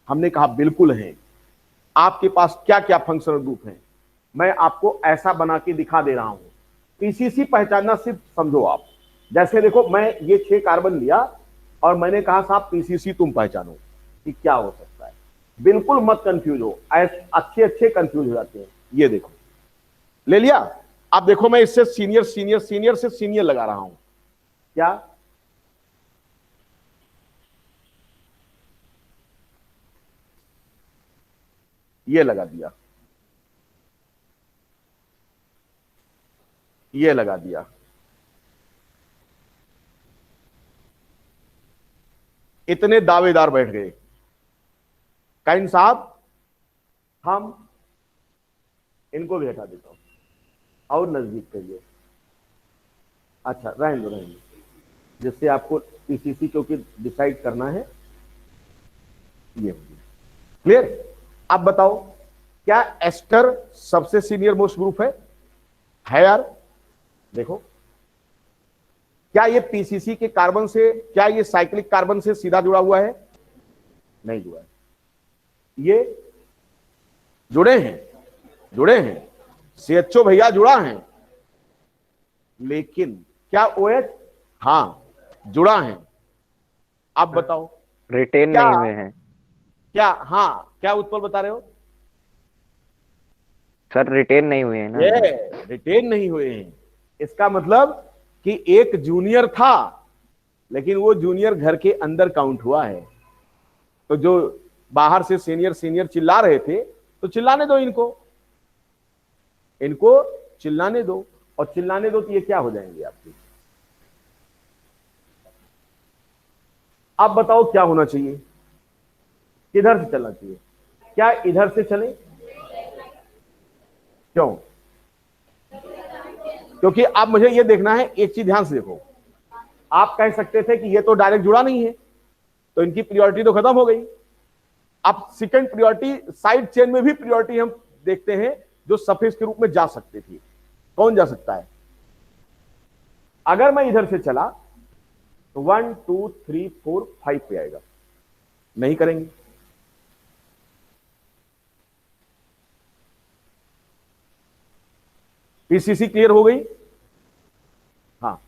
A: हमने कहा बिल्कुल हैं। आपके पास क्या क्या फंक्शनल ग्रुप हैं, मैं आपको ऐसा बना के दिखा दे रहा हूं। पीसीसी पहचानना सिर्फ समझो आप, जैसे देखो मैं ये 6 कार्बन लिया और मैंने कहा साहब पीसीसी तुम पहचानो कि क्या हो सकता है। बिल्कुल मत कंफ्यूज हो, अच्छे कंफ्यूज हो जाते हैं। ये देखो ले लिया। अब देखो मैं इससे सीनियर सीनियर सीनियर से सीनियर लगा रहा हूं, क्या ये लगा दिया, ये लगा दिया। इतने दावेदार बैठ गए। काइन साहब हम इनको भी हटा देता हूं और नजदीक करिए। अच्छा रहने दो, जिससे आपको पीसीसी क्योंकि डिसाइड करना है। ये क्लियर? अब बताओ क्या एस्टर सबसे सीनियर मोस्ट ग्रुप है यार? देखो क्या ये पीसीसी के कार्बन से, क्या ये साइक्लिक कार्बन से सीधा जुड़ा हुआ है? नहीं जुड़ा है। ये जुड़े हैं सीएचओ भैया जुड़ा है, लेकिन क्या ओएच? हां जुड़ा है। अब बताओ
B: रिटेन नहीं हुए हैं
A: क्या? हाँ क्या उत्पल बता रहे हो
B: सर? रिटेन नहीं हुए हैं ना?
A: ये रिटेन नहीं हुए हैं, इसका मतलब कि एक जूनियर था लेकिन वो जूनियर घर के अंदर काउंट हुआ है। तो जो बाहर से सीनियर सीनियर चिल्ला रहे थे तो चिल्लाने दो, इनको चिल्लाने दो, और चिल्लाने दो तो ये क्या हो जाएंगे आपकी। अब बताओ क्या होना चाहिए, किधर से चलना चाहिए? क्या इधर से चले? क्यों? क्योंकि अब मुझे ये देखना है, एक चीज ध्यान से देखो। आप कह सकते थे कि ये तो डायरेक्ट जुड़ा नहीं है तो इनकी प्रायोरिटी तो खत्म हो गई। अब सेकंड प्रायोरिटी, साइड चेन में भी प्रायोरिटी हम देखते हैं जो सफिक्स के रूप में जा सकती थी। कौन जा सकता है? अगर मैं इधर से चला तो 1 2 3 4 5 पे आएगा, नहीं करेंगे। पीसीसी क्लियर हो गई? हाँ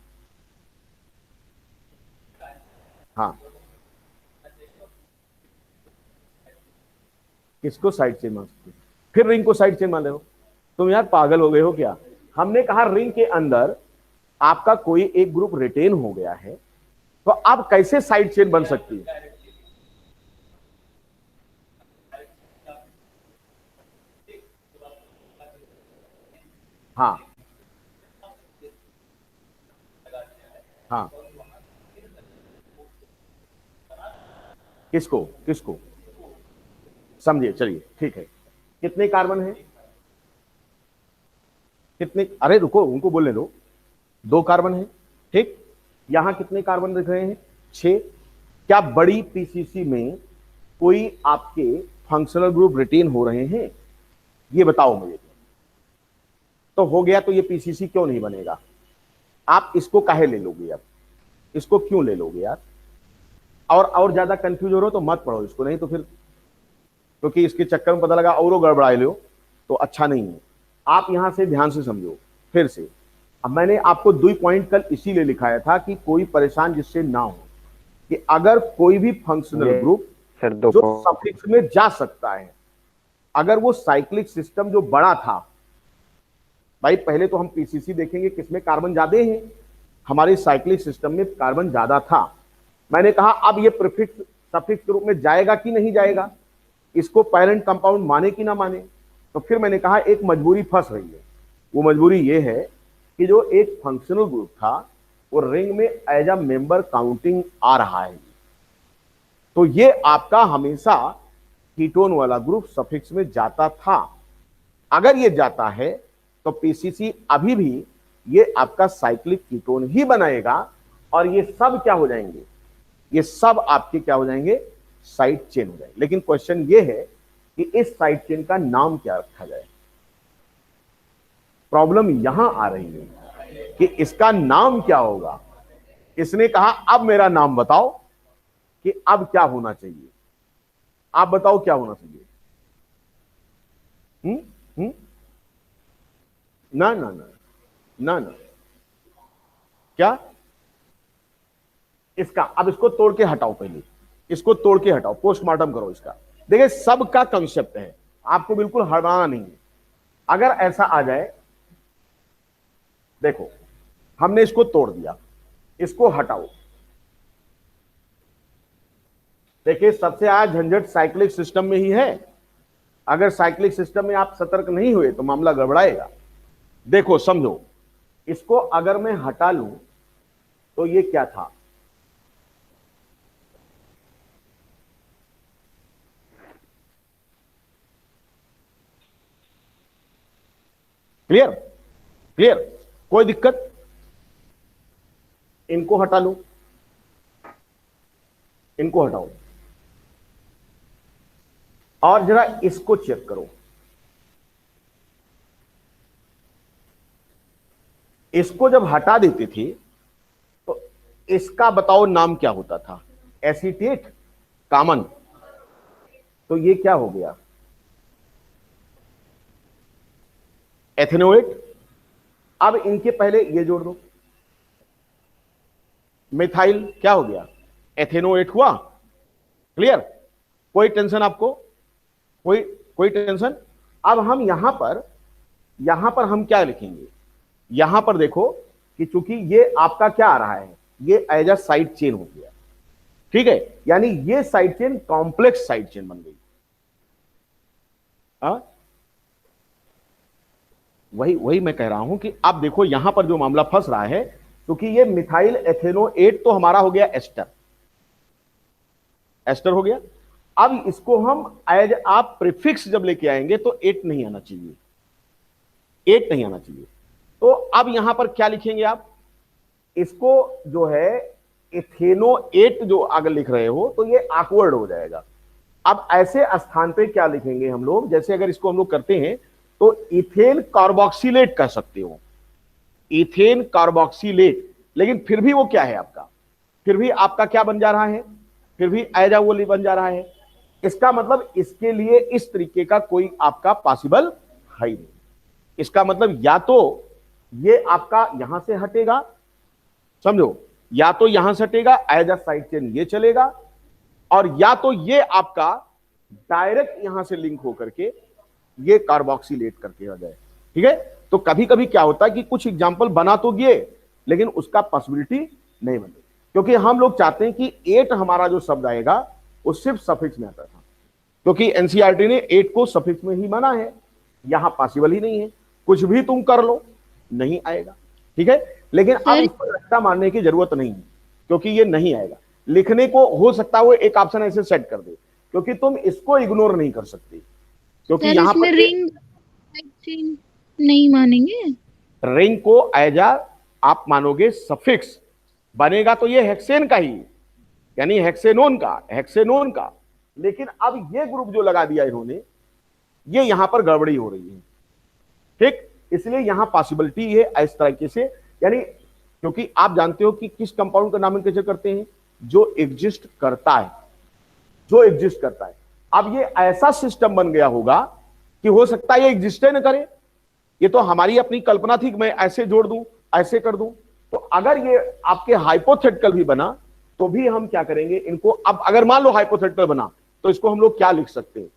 A: हाँ, किसको साइड चेन मान सकते? फिर रिंग को साइड चेन मान रहे हो तुम? यार पागल हो गए हो क्या? हमने कहा रिंग के अंदर आपका कोई एक ग्रुप रिटेन हो गया है तो अब कैसे साइड चेन बन सकती है? हाँ हाँ, किसको किसको समझिए, चलिए ठीक है। कितने कार्बन है, कितने, अरे रुको उनको बोलने दो, 2 कार्बन है, ठीक। यहां कितने कार्बन दिख रहे हैं, 6। क्या बड़ी पीसीसी में कोई आपके फंक्शनल ग्रुप रिटेन हो रहे हैं, ये बताओ मुझे। तो हो गया, तो ये पीसीसी क्यों नहीं बनेगा? आप इसको काहे ले लोगे यार, इसको क्यों ले लोगे यार? और ज्यादा कंफ्यूज हो रहे हो तो मत पढ़ो इसको, नहीं तो फिर, क्योंकि इसके चक्कर में पता लगा और गड़बड़ा लो तो अच्छा नहीं है। आप यहां से ध्यान से समझो फिर से। अब मैंने आपको 2 पॉइंट कल इसीलिए लिखाया था कि कोई परेशान जिससे ना हो, कि अगर कोई भी फंक्शनल ग्रुप
B: सर
A: जो सफिक्स में जा सकता है, अगर वो साइक्लिक सिस्टम जो बड़ा था, भाई पहले तो हम पीसीसी देखेंगे किसमें कार्बन ज्यादा है, हमारे साइक्लिक सिस्टम में कार्बन ज्यादा था। मैंने कहा अब ये प्रीफिक्स सफिक्स के रूप में जाएगा कि नहीं जाएगा, इसको पेरेंट कंपाउंड माने कि ना माने। तो फिर मैंने कहा एक मजबूरी फंस रही है, वो मजबूरी ये है कि जो एक फंक्शनल ग्रुप था वो रिंग में एज अ मेंबर काउंटिंग आ रहा है, तो ये आपका हमेशा कीटोन वाला ग्रुप सफिक्स में जाता था। अगर ये जाता है तो पीसीसी अभी भी ये आपका साइक्लिक कीटोन ही बनाएगा, और ये सब क्या हो जाएंगे, ये सब आपके क्या हो जाएंगे, साइड चेन हो जाएंगे। लेकिन क्वेश्चन ये है कि इस साइड चेन का नाम क्या रखा जाए। प्रॉब्लम यहां आ रही है कि इसका नाम क्या होगा। इसने कहा अब मेरा नाम बताओ कि अब क्या होना चाहिए, आप बताओ क्या होना चाहिए। ना ना ना ना ना, क्या इसका, अब इसको तोड़ के हटाओ, पहले इसको तोड़ के हटाओ, पोस्टमार्टम करो इसका। देखिए सबका कंसेप्ट है, आपको बिल्कुल हटाना नहीं है। अगर ऐसा आ जाए, देखो हमने इसको तोड़ दिया, इसको हटाओ। देखिए सबसे आज झंझट साइक्लिक सिस्टम में ही है। अगर साइक्लिक सिस्टम में आप सतर्क नहीं हुए तो मामला गड़बड़ाएगा। देखो समझो, इसको अगर मैं हटा लूं तो ये क्या था, क्लियर क्लियर, कोई दिक्कत। इनको हटा लो, इनको हटाओ, और जरा इसको चेक करो। इसको जब हटा देते थे तो इसका बताओ नाम क्या होता था, एसीटेट कॉमन। तो ये क्या हो गया, एथेनोएट। अब इनके पहले ये जोड़ दो, मिथाइल क्या हो गया, एथेनोएट हुआ। क्लियर, कोई टेंशन आपको, कोई टेंशन। अब हम यहां पर हम क्या लिखेंगे, यहां पर देखो कि चूंकि ये आपका क्या आ रहा है, ये एज अ साइड चेन हो गया, ठीक है, यानी ये side chain complex side chain बन गई। वही मैं कह रहा हूं कि अब देखो यहां पर जो मामला फंस रहा है, क्योंकि ये मिथाइल एथेनोएट तो हमारा हो गया एस्टर, एस्टर हो गया। अब इसको हम एज आप प्रीफिक्स जब लेके आएंगे तो 8 नहीं आना चाहिए, 8 नहीं आना चाहिए। तो अब यहां पर क्या लिखेंगे आप, इसको जो है एथेनोएट जो अगर लिख रहे हो तो ये ऑकवर्ड हो जाएगा। अब ऐसे स्थान पे क्या लिखेंगे हम लोग, जैसे अगर इसको हम लोग करते हैं तो इथेन कार्बोक्सिलेट कह सकते हो, इथेन कार्बोक्सिलेट। लेकिन फिर भी वो क्या है आपका, फिर भी आपका क्या बन जा रहा है, फिर भी एजावोली बन जा रहा है। इसका मतलब इसके लिए इस तरीके का कोई आपका पॉसिबल है ही नहीं। इसका मतलब या तो ये आपका यहां से हटेगा, समझो, या तो यहां से हटेगा एज अ साइड चेन ये चलेगा, और या तो ये आपका डायरेक्ट यहां से लिंक होकर के ये कार्बोक्सिलेट करके आ जाए, ठीक है। तो कभी कभी क्या होता है कि कुछ एग्जाम्पल बना तो गए लेकिन उसका पॉसिबिलिटी नहीं बने, क्योंकि हम लोग चाहते हैं कि 8 हमारा जो शब्द आएगा वो सिर्फ सफिक्स में आता था, क्योंकि एनसीईआरटी ने 8 को सफिक्स में ही माना है, यहां पॉसिबल ही नहीं है। कुछ भी तुम कर लो नहीं आएगा, ठीक है। लेकिन अब
C: सर
A: इसको रट्टा मारने की जरूरत नहीं है, क्योंकि ये नहीं आएगा। लिखने को हो सकता है वो एक ऑप्शन ऐसे सेट कर दे, क्योंकि तुम इसको इग्नोर नहीं कर सकते, क्योंकि
C: सर
A: यहां
C: इसमें
A: पर
C: रिंग नहीं मानेंगे।
A: रिंग को एज आप मानोगे सफिक्स बनेगा तो ये हेक्सेन का ही, यानी हेक्सेनोन का। लेकिन अब ये ग्रुप जो लगा दिया इन्होंने, ये यहां पर गड़बड़ी हो रही है, ठीक। इसलिए यहां पॉसिबिलिटी है इस तरीके से, यानी क्योंकि आप जानते हो कि किस कंपाउंड का नॉमेनक्लेचर करते हैं, जो एग्जिस्ट करता है, जो एग्जिस्ट करता है। अब ये ऐसा सिस्टम बन गया होगा कि हो सकता है ये एग्जिस्ट न करे, ये तो हमारी अपनी कल्पना थी कि मैं ऐसे जोड़ दूं, ऐसे कर दूं। तो अगर ये आपके हाइपोथेटिकल भी बना तो भी हम क्या करेंगे इनको, अब अगर मान लो हाइपोथेटिकल बना तो इसको हम लोग क्या लिख सकते हैं,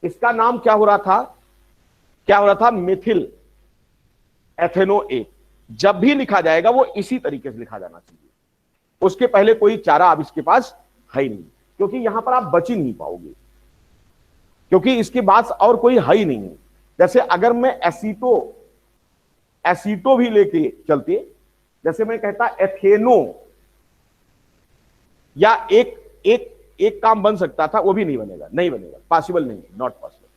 A: इसका नाम क्या हो रहा था मिथिल एथेनोएट। जब भी लिखा जाएगा वो इसी तरीके से लिखा जाना चाहिए, उसके पहले कोई चारा अब इसके पास है ही नहीं, क्योंकि यहां पर आप बच ही नहीं पाओगे, क्योंकि इसके बाद और कोई है ही नहीं। जैसे अगर मैं एसीटो भी लेके चलते, जैसे मैं कहता एथेनो, या एक काम बन सकता था, वो भी नहीं बनेगा, पॉसिबल नहीं, नॉट पॉसिबल,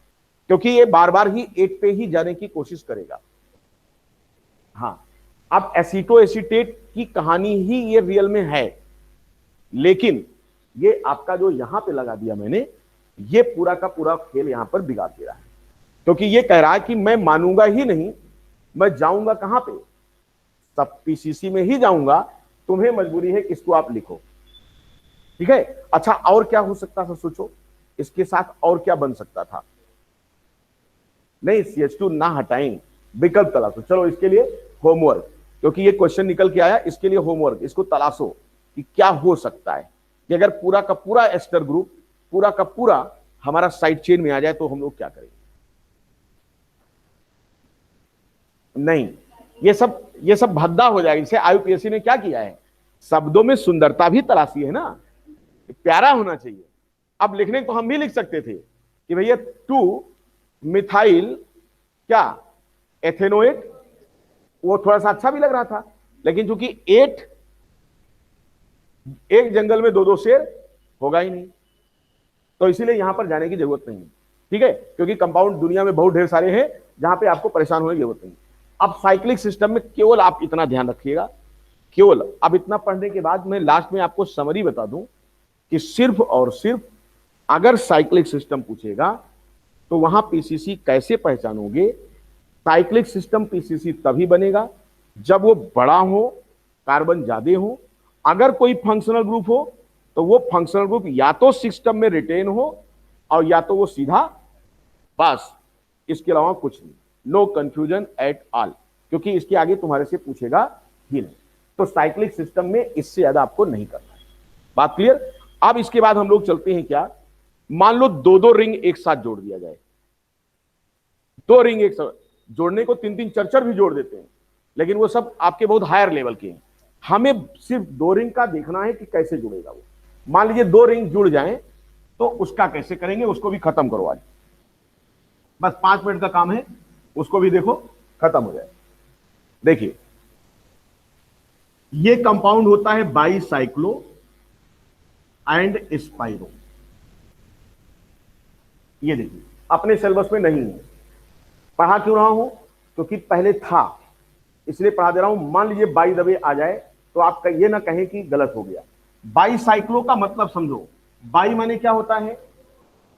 A: क्योंकि ये बार बार ही एक पे ही जाने की कोशिश करेगा। हाँ, अब एसीटो एसीटेट की कहानी ही ये रियल में है, लेकिन ये आपका जो यहां पे लगा दिया मैंने, ये पूरा का पूरा खेल यहां पर बिगाड़ दे रहा है, क्योंकि ये कह रहा है कि मैं मानूंगा ही नहीं, मैं जाऊंगा कहां पे, सब पीसीसी में ही जाऊंगा, तुम्हें मजबूरी है कि इसको आप लिखो, ठीक है। अच्छा, और क्या हो सकता था, सोचो इसके साथ और क्या बन सकता था। नहीं, CH2 ना हटाएं, विकल्प तलाशो। चलो इसके लिए होमवर्क, क्योंकि ये क्वेश्चन निकल के आया, इसके लिए होमवर्क, इसको तलाशो कि क्या हो सकता है कि अगर पूरा का पूरा एस्टर ग्रुप, पूरा का पूरा हमारा साइड चेन में आ जाए तो हम लोग क्या करेंगे। नहीं, ये सब भद्दा हो जाएगा। इसे IUPAC ने क्या किया है, शब्दों में सुंदरता भी तलाशी है ना, प्यारा होना चाहिए। अब लिखने को हम भी लिख सकते थे कि भैया 2 मिथाइल क्या एथेनोएट, वो थोड़ा सा अच्छा भी लग रहा था, लेकिन चूंकि 8 एक जंगल में 2-2 शेर होगा ही नहीं, तो इसीलिए यहां पर जाने की जरूरत नहीं है, ठीक है, क्योंकि कंपाउंड दुनिया में बहुत ढेर सारे हैं जहां पे आपको परेशान होने की जरूरत नहीं। अब साइक्लिक सिस्टम में केवल आप इतना ध्यान रखिएगा, केवल अब इतना पढ़ने के बाद मैं लास्ट में आपको समरी बता दूं कि सिर्फ और सिर्फ अगर साइक्लिक सिस्टम पूछेगा तो वहां पीसीसी कैसे पहचानोगे। साइक्लिक सिस्टम पीसीसी तभी बनेगा जब वो बड़ा हो, कार्बन ज्यादा हो। अगर कोई फंक्शनल ग्रुप हो तो वो फंक्शनल ग्रुप या तो सिस्टम में रिटेन हो और या तो वो सीधा, बस, इसके अलावा कुछ नहीं, नो कंफ्यूजन एट ऑल, क्योंकि इसके आगे तुम्हारे से पूछेगा ही नहीं। तो साइक्लिक सिस्टम में इससे ज्यादा आपको नहीं करना है, बात क्लियर। अब इसके बाद हम लोग चलते हैं क्या, मान लो 2-2 रिंग एक साथ जोड़ दिया जाए, 2 रिंग एक साथ जोड़ने को 3-3 4-4 भी जोड़ देते हैं, लेकिन वो सब आपके बहुत हायर लेवल के हैं। हमें सिर्फ 2 रिंग का देखना है कि कैसे जुड़ेगा वो। मान लीजिए 2 रिंग जुड़ जाएं तो उसका कैसे करेंगे, उसको भी खत्म करो आज, बस 5 मिनट का काम है, उसको भी देखो, खत्म हो जाए। देखिए, ये कंपाउंड होता है बाईसाइक्लो एंड स्पाइरो। ये देखिए, अपने सिलेबस में नहीं है, पढ़ा क्यों रहा हूं, क्योंकि पहले था इसलिए पढ़ा दे रहा हूं। मान लीजिए बाई दबे आ जाए तो आप ये ना कहें कि गलत हो गया। बाईसाइक्लो का मतलब समझो, बाई माने क्या होता है,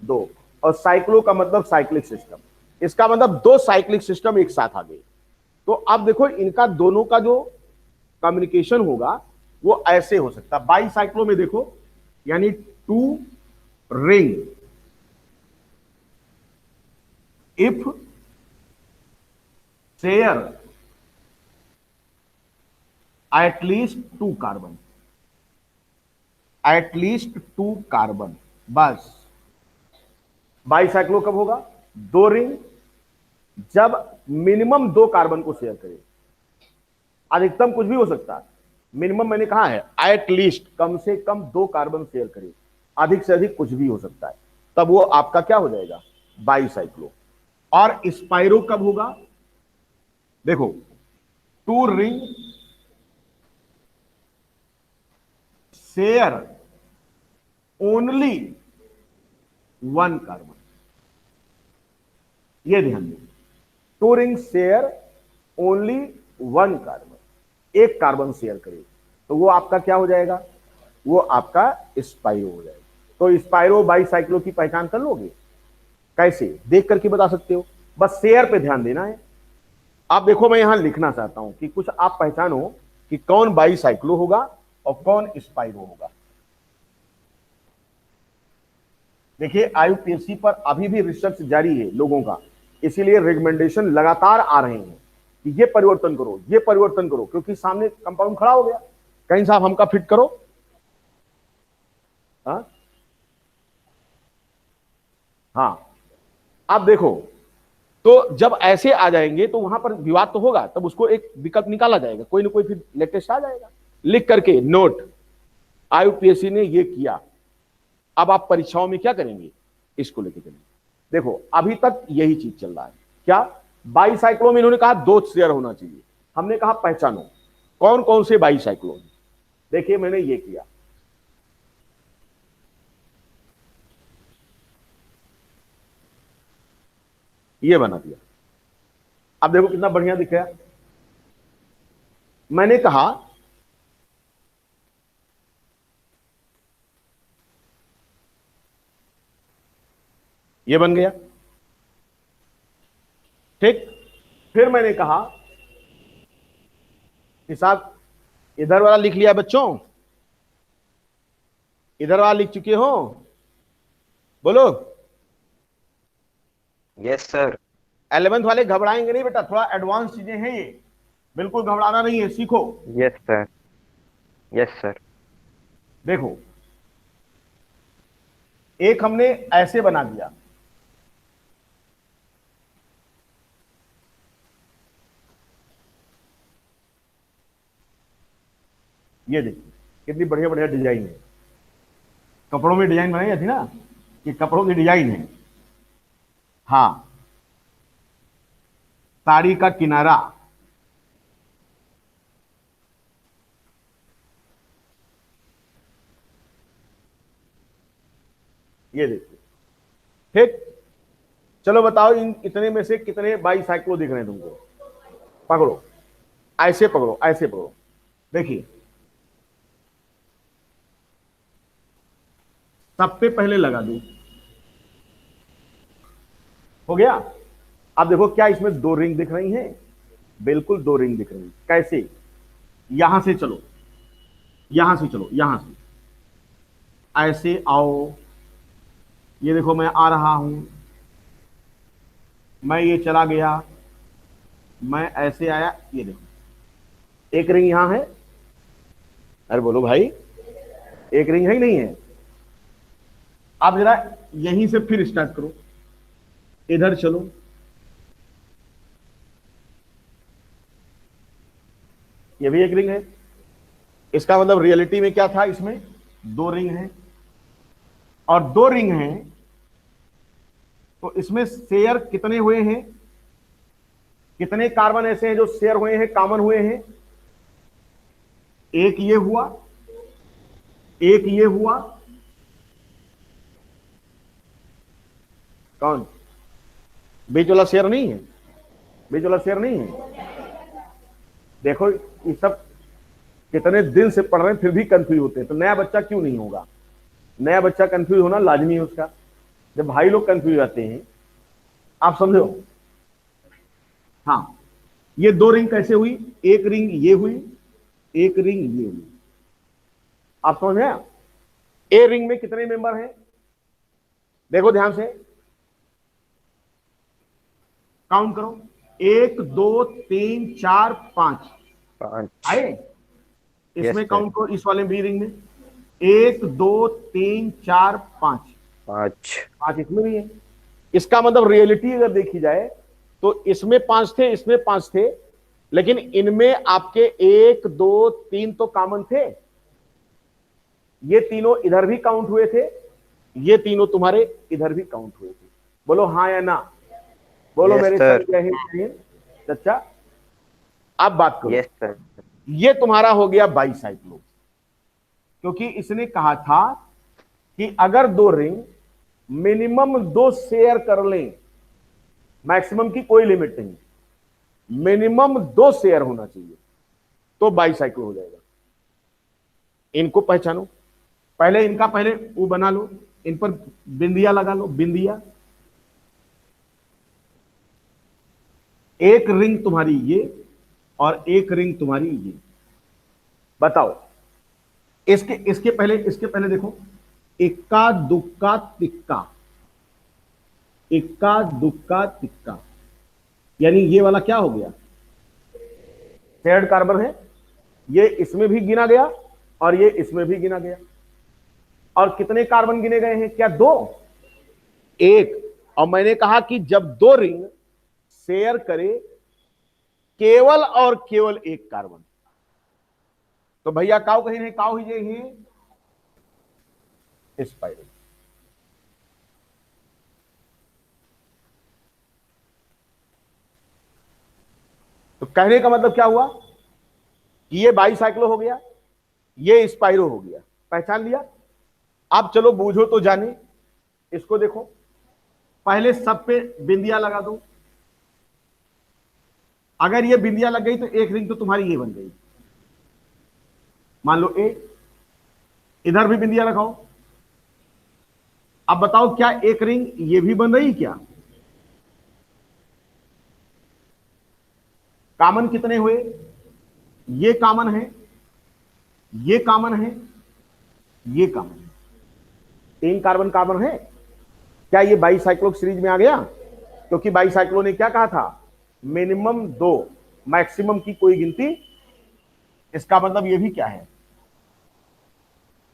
A: 2, और साइक्लो का मतलब साइक्लिक सिस्टम। इसका मतलब 2 साइक्लिक सिस्टम एक साथ आ गए। तो अब देखो, इनका दोनों का जो कम्युनिकेशन होगा वो ऐसे हो सकता है। बाईसाइक्लो में देखो, यानी 2 ring if share at least 2 carbon, at least 2 carbon, बस। बाईसाइक्लो कब होगा, 2 रिंग जब मिनिमम 2 कार्बन को शेयर करे। अधिकतम कुछ भी हो सकता है, मिनिमम मैंने कहा है एटलीस्ट, कम से कम 2 कार्बन शेयर करे, अधिक से अधिक कुछ भी हो सकता है, तब वो आपका क्या हो जाएगा, बाईसाइक्लो। और स्पाइरो कब होगा, देखो, two ring share only one carbon, ये ध्यान दें, two ring share only one carbon, एक कार्बन शेयर करे तो वो आपका क्या हो जाएगा, वो आपका स्पाइरो हो जाएगा। तो स्पाइरो बाईसाइक्लो की पहचान कर लोगे, कैसे देख करके बता सकते हो, बस शेयर पे ध्यान देना है। आप देखो, मैं यहां लिखना चाहता हूं कि कुछ आप पहचानो कि कौन बाईसाइक्लो होगा और कौन स्पाइरो होगा। देखिए, आईयूपीएससी पर अभी भी रिसर्च जारी है लोगों का, इसीलिए रिकमेंडेशन लगातार आ रहे हैं कि ये परिवर्तन करो, ये परिवर्तन करो, क्योंकि सामने कंपाउंड खड़ा हो गया, कहीं साहब हमका फिट करो। हाँ हाँ, आप देखो, तो जब ऐसे आ जाएंगे तो वहां पर विवाद तो होगा, तब उसको एक विकल्प निकाला जाएगा, कोई ना कोई फिर लेटेस्ट आ जाएगा। लिख करके नोट, आईयूपीएससी ने ये किया, अब आप परीक्षाओं में क्या करेंगे, इसको लेके चलेंगे। देखो, अभी तक यही चीज चल रहा है, क्या बाईसाइक्लो में इन्होंने कहा 2 शेयर होना चाहिए, हमने कहा पहचानो कौन कौन से बाईसाइक्लो। देखिए, मैंने ये किया, ये बना दिया। अब देखो कितना बढ़िया दिख रहा है। मैंने कहा ये बन गया, ठीक। फिर मैंने कहा कि साहब इधर वाला लिख लिया बच्चों, इधर वाला लिख चुके हो, बोलो।
B: Yes sir.
A: 11th वाले घबराएंगे नहीं बेटा, थोड़ा एडवांस चीजें हैं ये, बिल्कुल घबराना नहीं है, सीखो।
B: Yes sir. Yes sir.
A: देखो, एक हमने ऐसे बना दिया, ये देखिए कितनी बढ़िया बढ़िया डिजाइन है, कपड़ों में डिजाइन बनाई जाती ना, ये कपड़ों की डिजाइन है। हाँ, साड़ी का किनारा, ये देखिए, ठीक। चलो बताओ, इन इतने में से कितने बाईसाइक्लो दिख रहे हैं तुमको, पकड़ो, ऐसे पकड़ो, ऐसे पकड़ो, देखिए सब पे पहले लगा दू, हो गया। अब देखो, क्या इसमें 2 रिंग दिख रही हैं, बिल्कुल 2 रिंग दिख रही, कैसे, यहां से चलो, यहां से चलो, यहां से ऐसे आओ, ये देखो मैं आ रहा हूं, मैं ये चला गया, मैं ऐसे आया, ये देखो एक रिंग यहां है, अरे बोलो भाई, एक रिंग है ही नहीं है। आप जरा यहीं से फिर स्टार्ट करो, इधर चलो, ये भी एक रिंग है। इसका मतलब रियलिटी में क्या था, इसमें 2 रिंग है, और 2 रिंग हैं तो इसमें शेयर कितने हुए हैं, कितने कार्बन ऐसे हैं जो शेयर हुए हैं, कॉमन हुए हैं, एक ये हुआ, एक ये हुआ, कौन बीच वाला शेयर नहीं है, बीच वाला शेयर नहीं है। देखो, ये सब कितने दिन से पढ़ रहे हैं फिर भी कंफ्यूज होते हैं, तो नया बच्चा क्यों नहीं होगा, नया बच्चा कंफ्यूज होना लाजमी है उसका। जब भाई लोग कंफ्यूज आते हैं, आप समझो। हाँ, ये 2 रिंग कैसे हुई, एक रिंग ये हुई, एक रिंग ये हुई, आप समझ में आया। ए रिंग में कितने मेंबर हैं, देखो ध्यान से, काउंट करो, 1 2 3 4 5 आए, इसमें काउंट करो, इस वाले बी रिंग में 1 2 3 4 5 5 इसमें भी है। इसका मतलब रियलिटी अगर देखी जाए तो इसमें 5 थे, इसमें 5 थे, लेकिन इनमें आपके 1 2 3 तो कॉमन थे, ये तीनों इधर भी काउंट हुए थे, ये तीनों तुम्हारे इधर भी काउंट हुए थे। बोलो हाँ या ना, बोलो मेरे साथ। जय हिंद, चचा। आप बात करो।
B: Yes sir.
A: ये तुम्हारा हो गया बाईसाइक्लो, क्योंकि इसने कहा था कि अगर दो रिंग मिनिमम 2 शेयर कर लें, मैक्सिमम की कोई लिमिट नहीं, मिनिमम 2 शेयर होना चाहिए, तो बाईसाइक्लो हो जाएगा। इनको पहचानो, पहले इनका पहले वो बना लो, इन पर बिंदिया लगा लो, बिंदिया। एक रिंग तुम्हारी ये और एक रिंग तुम्हारी ये। बताओ, इसके पहले देखो, इक्का दुक्का तिक्का, इक्का दुक्का तिक्का, यानी ये वाला क्या हो गया, शेयर्ड कार्बन है। ये इसमें भी गिना गया और ये इसमें भी गिना गया। और कितने कार्बन गिने गए हैं, क्या 2? 1। और मैंने कहा कि जब 2 रिंग शेयर करे केवल और केवल 1 कार्बन, तो भैया काउ कहीं नहीं, काउ ही जे स्पाइरल। तो कहने का मतलब क्या हुआ कि ये बाईसाइक्लो हो गया, ये स्पाइरो हो गया। पहचान लिया? अब चलो बूझो तो जाने। इसको देखो, पहले सब पे बिंदिया लगा दो। अगर ये बिंदिया लग गई तो एक रिंग तो तुम्हारी ये बन गई, मान लो ए। इधर भी बिंदिया लगाओ। अब बताओ, क्या एक रिंग ये भी बन रही क्या? कॉमन कितने हुए? ये कॉमन है, ये कॉमन है, ये कॉमन है। 3 कार्बन कॉमन है। क्या ये बाईसाइक्लो सीरीज में आ गया? क्योंकि बाईसाइक्लो ने क्या कहा था, मिनिमम 2, मैक्सिमम की कोई गिनती। इसका मतलब ये भी क्या है,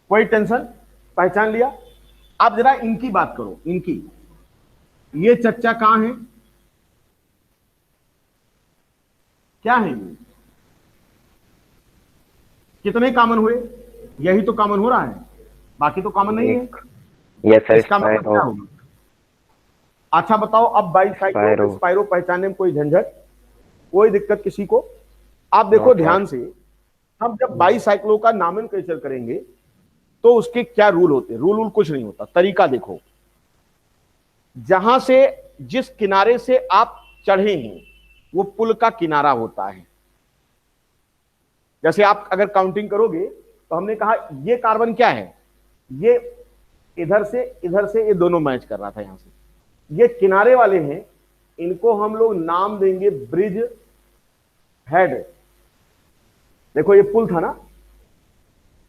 A: कोई टेंशन। पहचान लिया? आप जरा इनकी बात करो, इनकी। ये चच्चा कहां है, क्या है ये? कितने कॉमन हुए? यही तो कॉमन हो रहा है, बाकी तो कॉमन नहीं है।
B: Yes sir.
A: इसका मतलब क्या होगा? अच्छा बताओ, अब बाईसाइक्लो स्पाइरो पहचानने में कोई झंझट, कोई दिक्कत किसी को? आप देखो ध्यान से, हम जब बाईसाइक्लो का नॉमेनक्लेचर करेंगे तो उसके क्या रूल होते हैं? रूल कुछ नहीं होता, तरीका देखो। जहां से, जिस किनारे से आप चढ़े हैं वो पुल का किनारा होता है। जैसे आप अगर काउंटिंग करोगे तो हमने कहा ये कार्बन क्या है, ये इधर से ये दोनों मैच कर रहा था। यहां से ये किनारे वाले हैं, इनको हम लोग नाम देंगे ब्रिज हेड। देखो ये पुल था ना,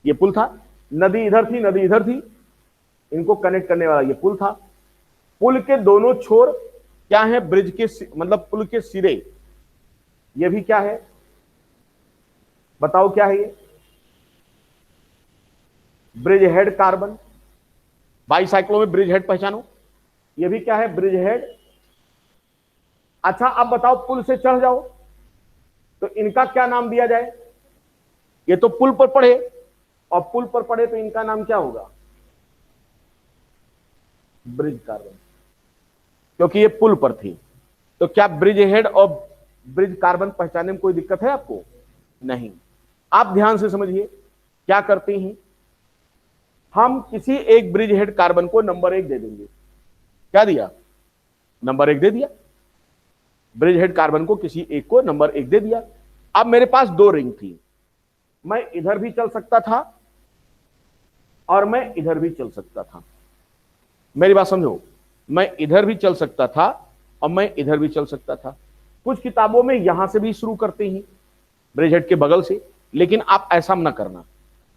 A: ये पुल था, नदी इधर थी, नदी इधर थी, इनको कनेक्ट करने वाला ये पुल था। पुल के दोनों छोर क्या है, ब्रिज के मतलब पुल के सिरे। ये भी क्या है, बताओ क्या है ये? Bridge head carbon. बाईसाइक्लो में ब्रिज हेड पहचानो, ये भी क्या है, ब्रिज हेड। अच्छा अब बताओ, पुल से चढ़ जाओ तो इनका क्या नाम दिया जाए? ये तो पुल पर पड़े, और पुल पर पड़े तो इनका नाम क्या होगा, ब्रिज कार्बन, क्योंकि ये पुल पर थी। तो क्या ब्रिज हेड और ब्रिज कार्बन पहचानने में कोई दिक्कत है आपको? नहीं। आप ध्यान से समझिए, क्या करते हैं हम, किसी एक ब्रिज हेड कार्बन को नंबर 1 दे देंगे। क्या दिया, नंबर 1 दे दिया। ब्रिज हेड कार्बन को किसी एक को नंबर 1 दे दिया। अब मेरे पास 2 रिंग थी, मैं इधर भी चल सकता था और मैं इधर भी चल सकता था। मेरी बात समझो, मैं इधर भी चल सकता था और मैं इधर भी चल सकता था। कुछ किताबों में यहां से भी शुरू करते हैं, ब्रिज हेड के बगल से, लेकिन आप ऐसा ना करना,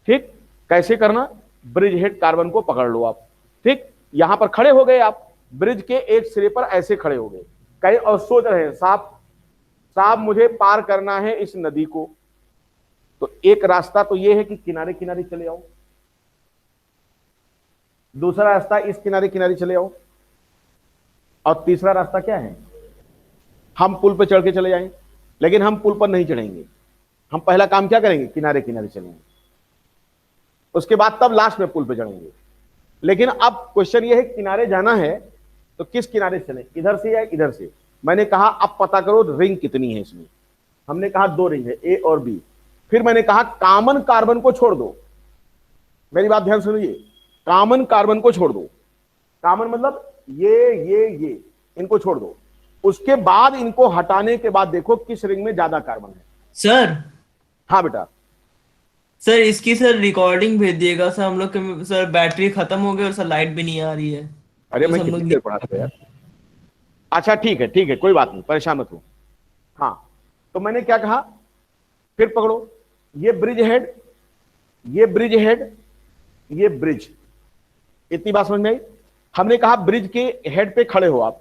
A: ठीक? कैसे करना, ब्रिज हेड कार्बन को पकड़ लो आप, ठीक? यहां पर खड़े हो गए आप, ब्रिज के एक सिरे पर ऐसे खड़े हो गए कहीं, और सोच रहे हैं साहब मुझे पार करना है इस नदी को। तो एक रास्ता तो यह है कि किनारे किनारे चले आओ, दूसरा रास्ता इस किनारे किनारे चले आओ, और तीसरा रास्ता क्या है, हम पुल पर चढ़ के चले जाएं। लेकिन हम पुल पर नहीं चढ़ेंगे, हम पहला काम क्या करेंगे, किनारे किनारे चलेंगे, उसके बाद तब लास्ट में पुल पे चढ़ेंगे। लेकिन अब क्वेश्चन ये है, किनारे जाना है तो किस किनारे चले, इधर से या इधर से? मैंने कहा अब पता करो रिंग कितनी है इसमें। हमने कहा दो रिंग है ए और बी। फिर मैंने कहा कॉमन कार्बन को छोड़ दो, मेरी बात ध्यान सुनिए, कॉमन कार्बन को छोड़ दो, कॉमन मतलब ये इनको छोड़ दो। उसके बाद इनको हटाने के बाद देखो किस रिंग में ज्यादा कार्बन है।
D: सर
A: हाँ बेटा,
D: सर इसकी सर रिकॉर्डिंग भेज दिएगा सर, हम लोग के सर बैटरी खत्म हो गई और सर लाइट भी नहीं आ रही है,
A: अरे
D: तो
A: मैं
D: हम
A: कितनी
D: लोग
A: देर पढ़ाता यार। अच्छा ठीक है कोई बात नहीं, परेशान मत हो। हाँ तो मैंने क्या कहा, फिर पकड़ो, ये ब्रिज हेड, ये ब्रिज हेड, ये ब्रिज, इतनी बात समझ में आई। हमने कहा ब्रिज के हेड पे खड़े हो आप,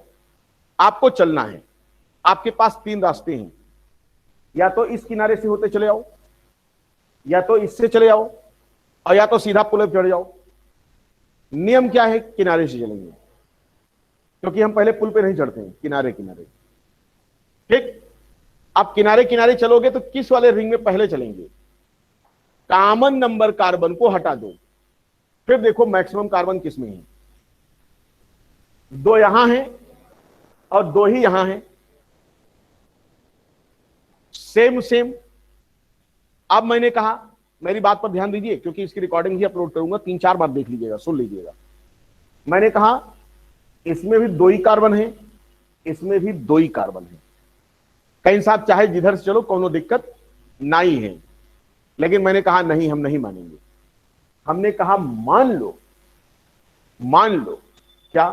A: आपको चलना है, आपके पास तीन रास्ते हैं, या तो इस किनारे से होते चले आओ, या तो इससे चले आओ, और या तो सीधा पुल पे चढ़ जाओ। नियम क्या है, किनारे से चलेंगे, क्योंकि हम पहले पुल पे नहीं चढ़ते हैं, किनारे किनारे। ठीक, अब किनारे किनारे चलोगे तो किस वाले रिंग में पहले चलेंगे, कॉमन नंबर कार्बन को हटा दो, फिर देखो मैक्सिमम कार्बन किस में है। दो यहां है और दो ही यहां है, सेम सेम। अब मैंने कहा, मेरी बात पर ध्यान दीजिए क्योंकि इसकी रिकॉर्डिंग ही अपलोड करूंगा, 3-4 बार देख लीजिएगा, सुन लीजिएगा। मैंने कहा इसमें भी दो ही कार्बन है, इसमें भी दो ही कार्बन है। कहीं साहब चाहे जिधर से चलो कोनो दिक्कत नहीं है, लेकिन मैंने कहा नहीं, हम नहीं मानेंगे। हमने कहा मान लो क्या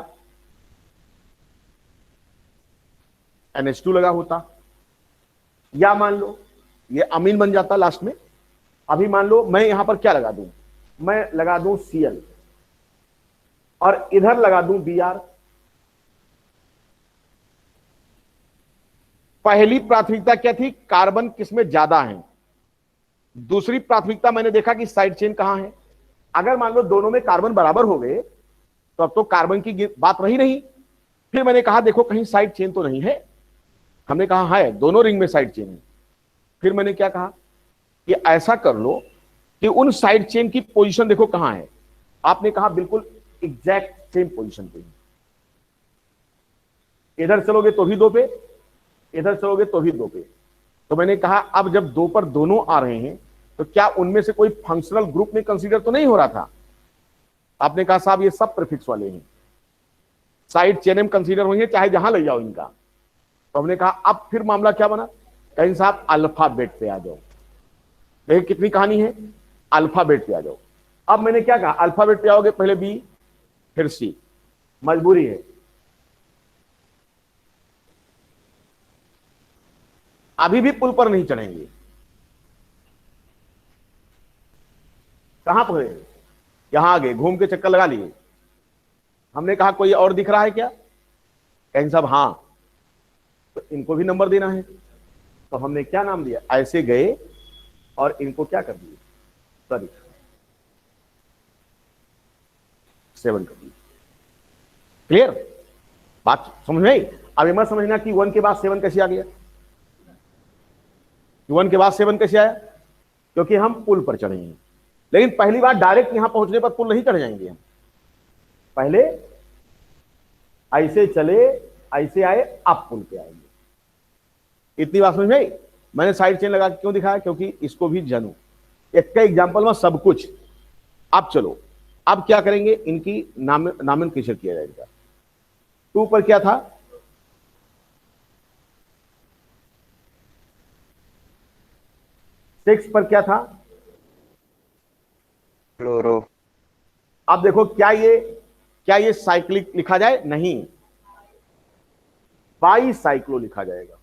A: NH2 लगा होता, या मान लो ये अमीन बन जाता लास्ट में। अभी मान लो मैं यहां पर क्या लगा दूं, मैं लगा दूं Cl और इधर लगा दूं Br। पहली प्राथमिकता क्या थी, कार्बन किसमें ज्यादा है। दूसरी प्राथमिकता मैंने देखा कि साइड चेन कहां है। अगर मान लो दोनों में कार्बन बराबर हो गए तो अब तो कार्बन की बात रही नहीं। फिर मैंने कहा देखो कहीं साइड चेन तो नहीं है, हमने कहा है, दोनों रिंग में साइड चेन है। फिर मैंने क्या कहा कि ऐसा कर लो कि उन साइड चेन की पोजीशन देखो कहां है। आपने कहा बिल्कुल एग्जैक्ट सेम पोजीशन पे, इधर चलोगे तो भी दो पे, इधर चलोगे तो भी दो पे। तो मैंने कहा अब जब दो पर दोनों आ रहे हैं तो क्या उनमें से कोई फंक्शनल ग्रुप में कंसीडर तो नहीं हो रहा था। आपने कहा साहब ये सब प्रीफिक्स वाले हैं, साइड चेन में कंसीडर होंगे चाहे जहां ले जाओ इनका। तो हमने कहा अब फिर मामला क्या बना, कहीं साहब अल्फाबेट पे आ जाओ। देखिए कितनी कहानी है, अल्फाबेट पे आ जाओ। अब मैंने क्या कहा, अल्फाबेट पे आओगे पहले बी फिर सी, मजबूरी है। अभी भी पुल पर नहीं चढ़ेंगे, कहां पर है, यहां आगे घूम के चक्कर लगा लिए। हमने कहा कोई और दिख रहा है क्या, कहीं साहब हां, तो इनको भी नंबर देना है। तो हमने क्या नाम दिया, ऐसे गए और इनको क्या कर दिए, सॉरी 7 कर दिए। क्लियर, बात समझ में आई। अब ये मत समझना कि 1 के बाद 7 कैसे आ गया, 1 के बाद 7 कैसे आया, क्योंकि हम पुल पर चढ़े हैं। लेकिन पहली बार डायरेक्ट यहां पहुंचने पर पुल नहीं चढ़ जाएंगे हम, पहले ऐसे चले, ऐसे आए, अब पुल पे आएंगे। इतनी बात समझ में आई। मैंने साइड चेन लगा के क्यों दिखाया, क्योंकि इसको भी जानू, एक का एग्जाम्पल में सब कुछ। अब चलो, अब क्या करेंगे, इनकी नामनक्लेचर किया जाएगा। 2 पर क्या था, सिक्स पर क्या था,
B: फ्लोरो।
A: अब देखो क्या ये साइक्लिक लिखा जाए, नहीं, बाई साइक्लो लिखा जाएगा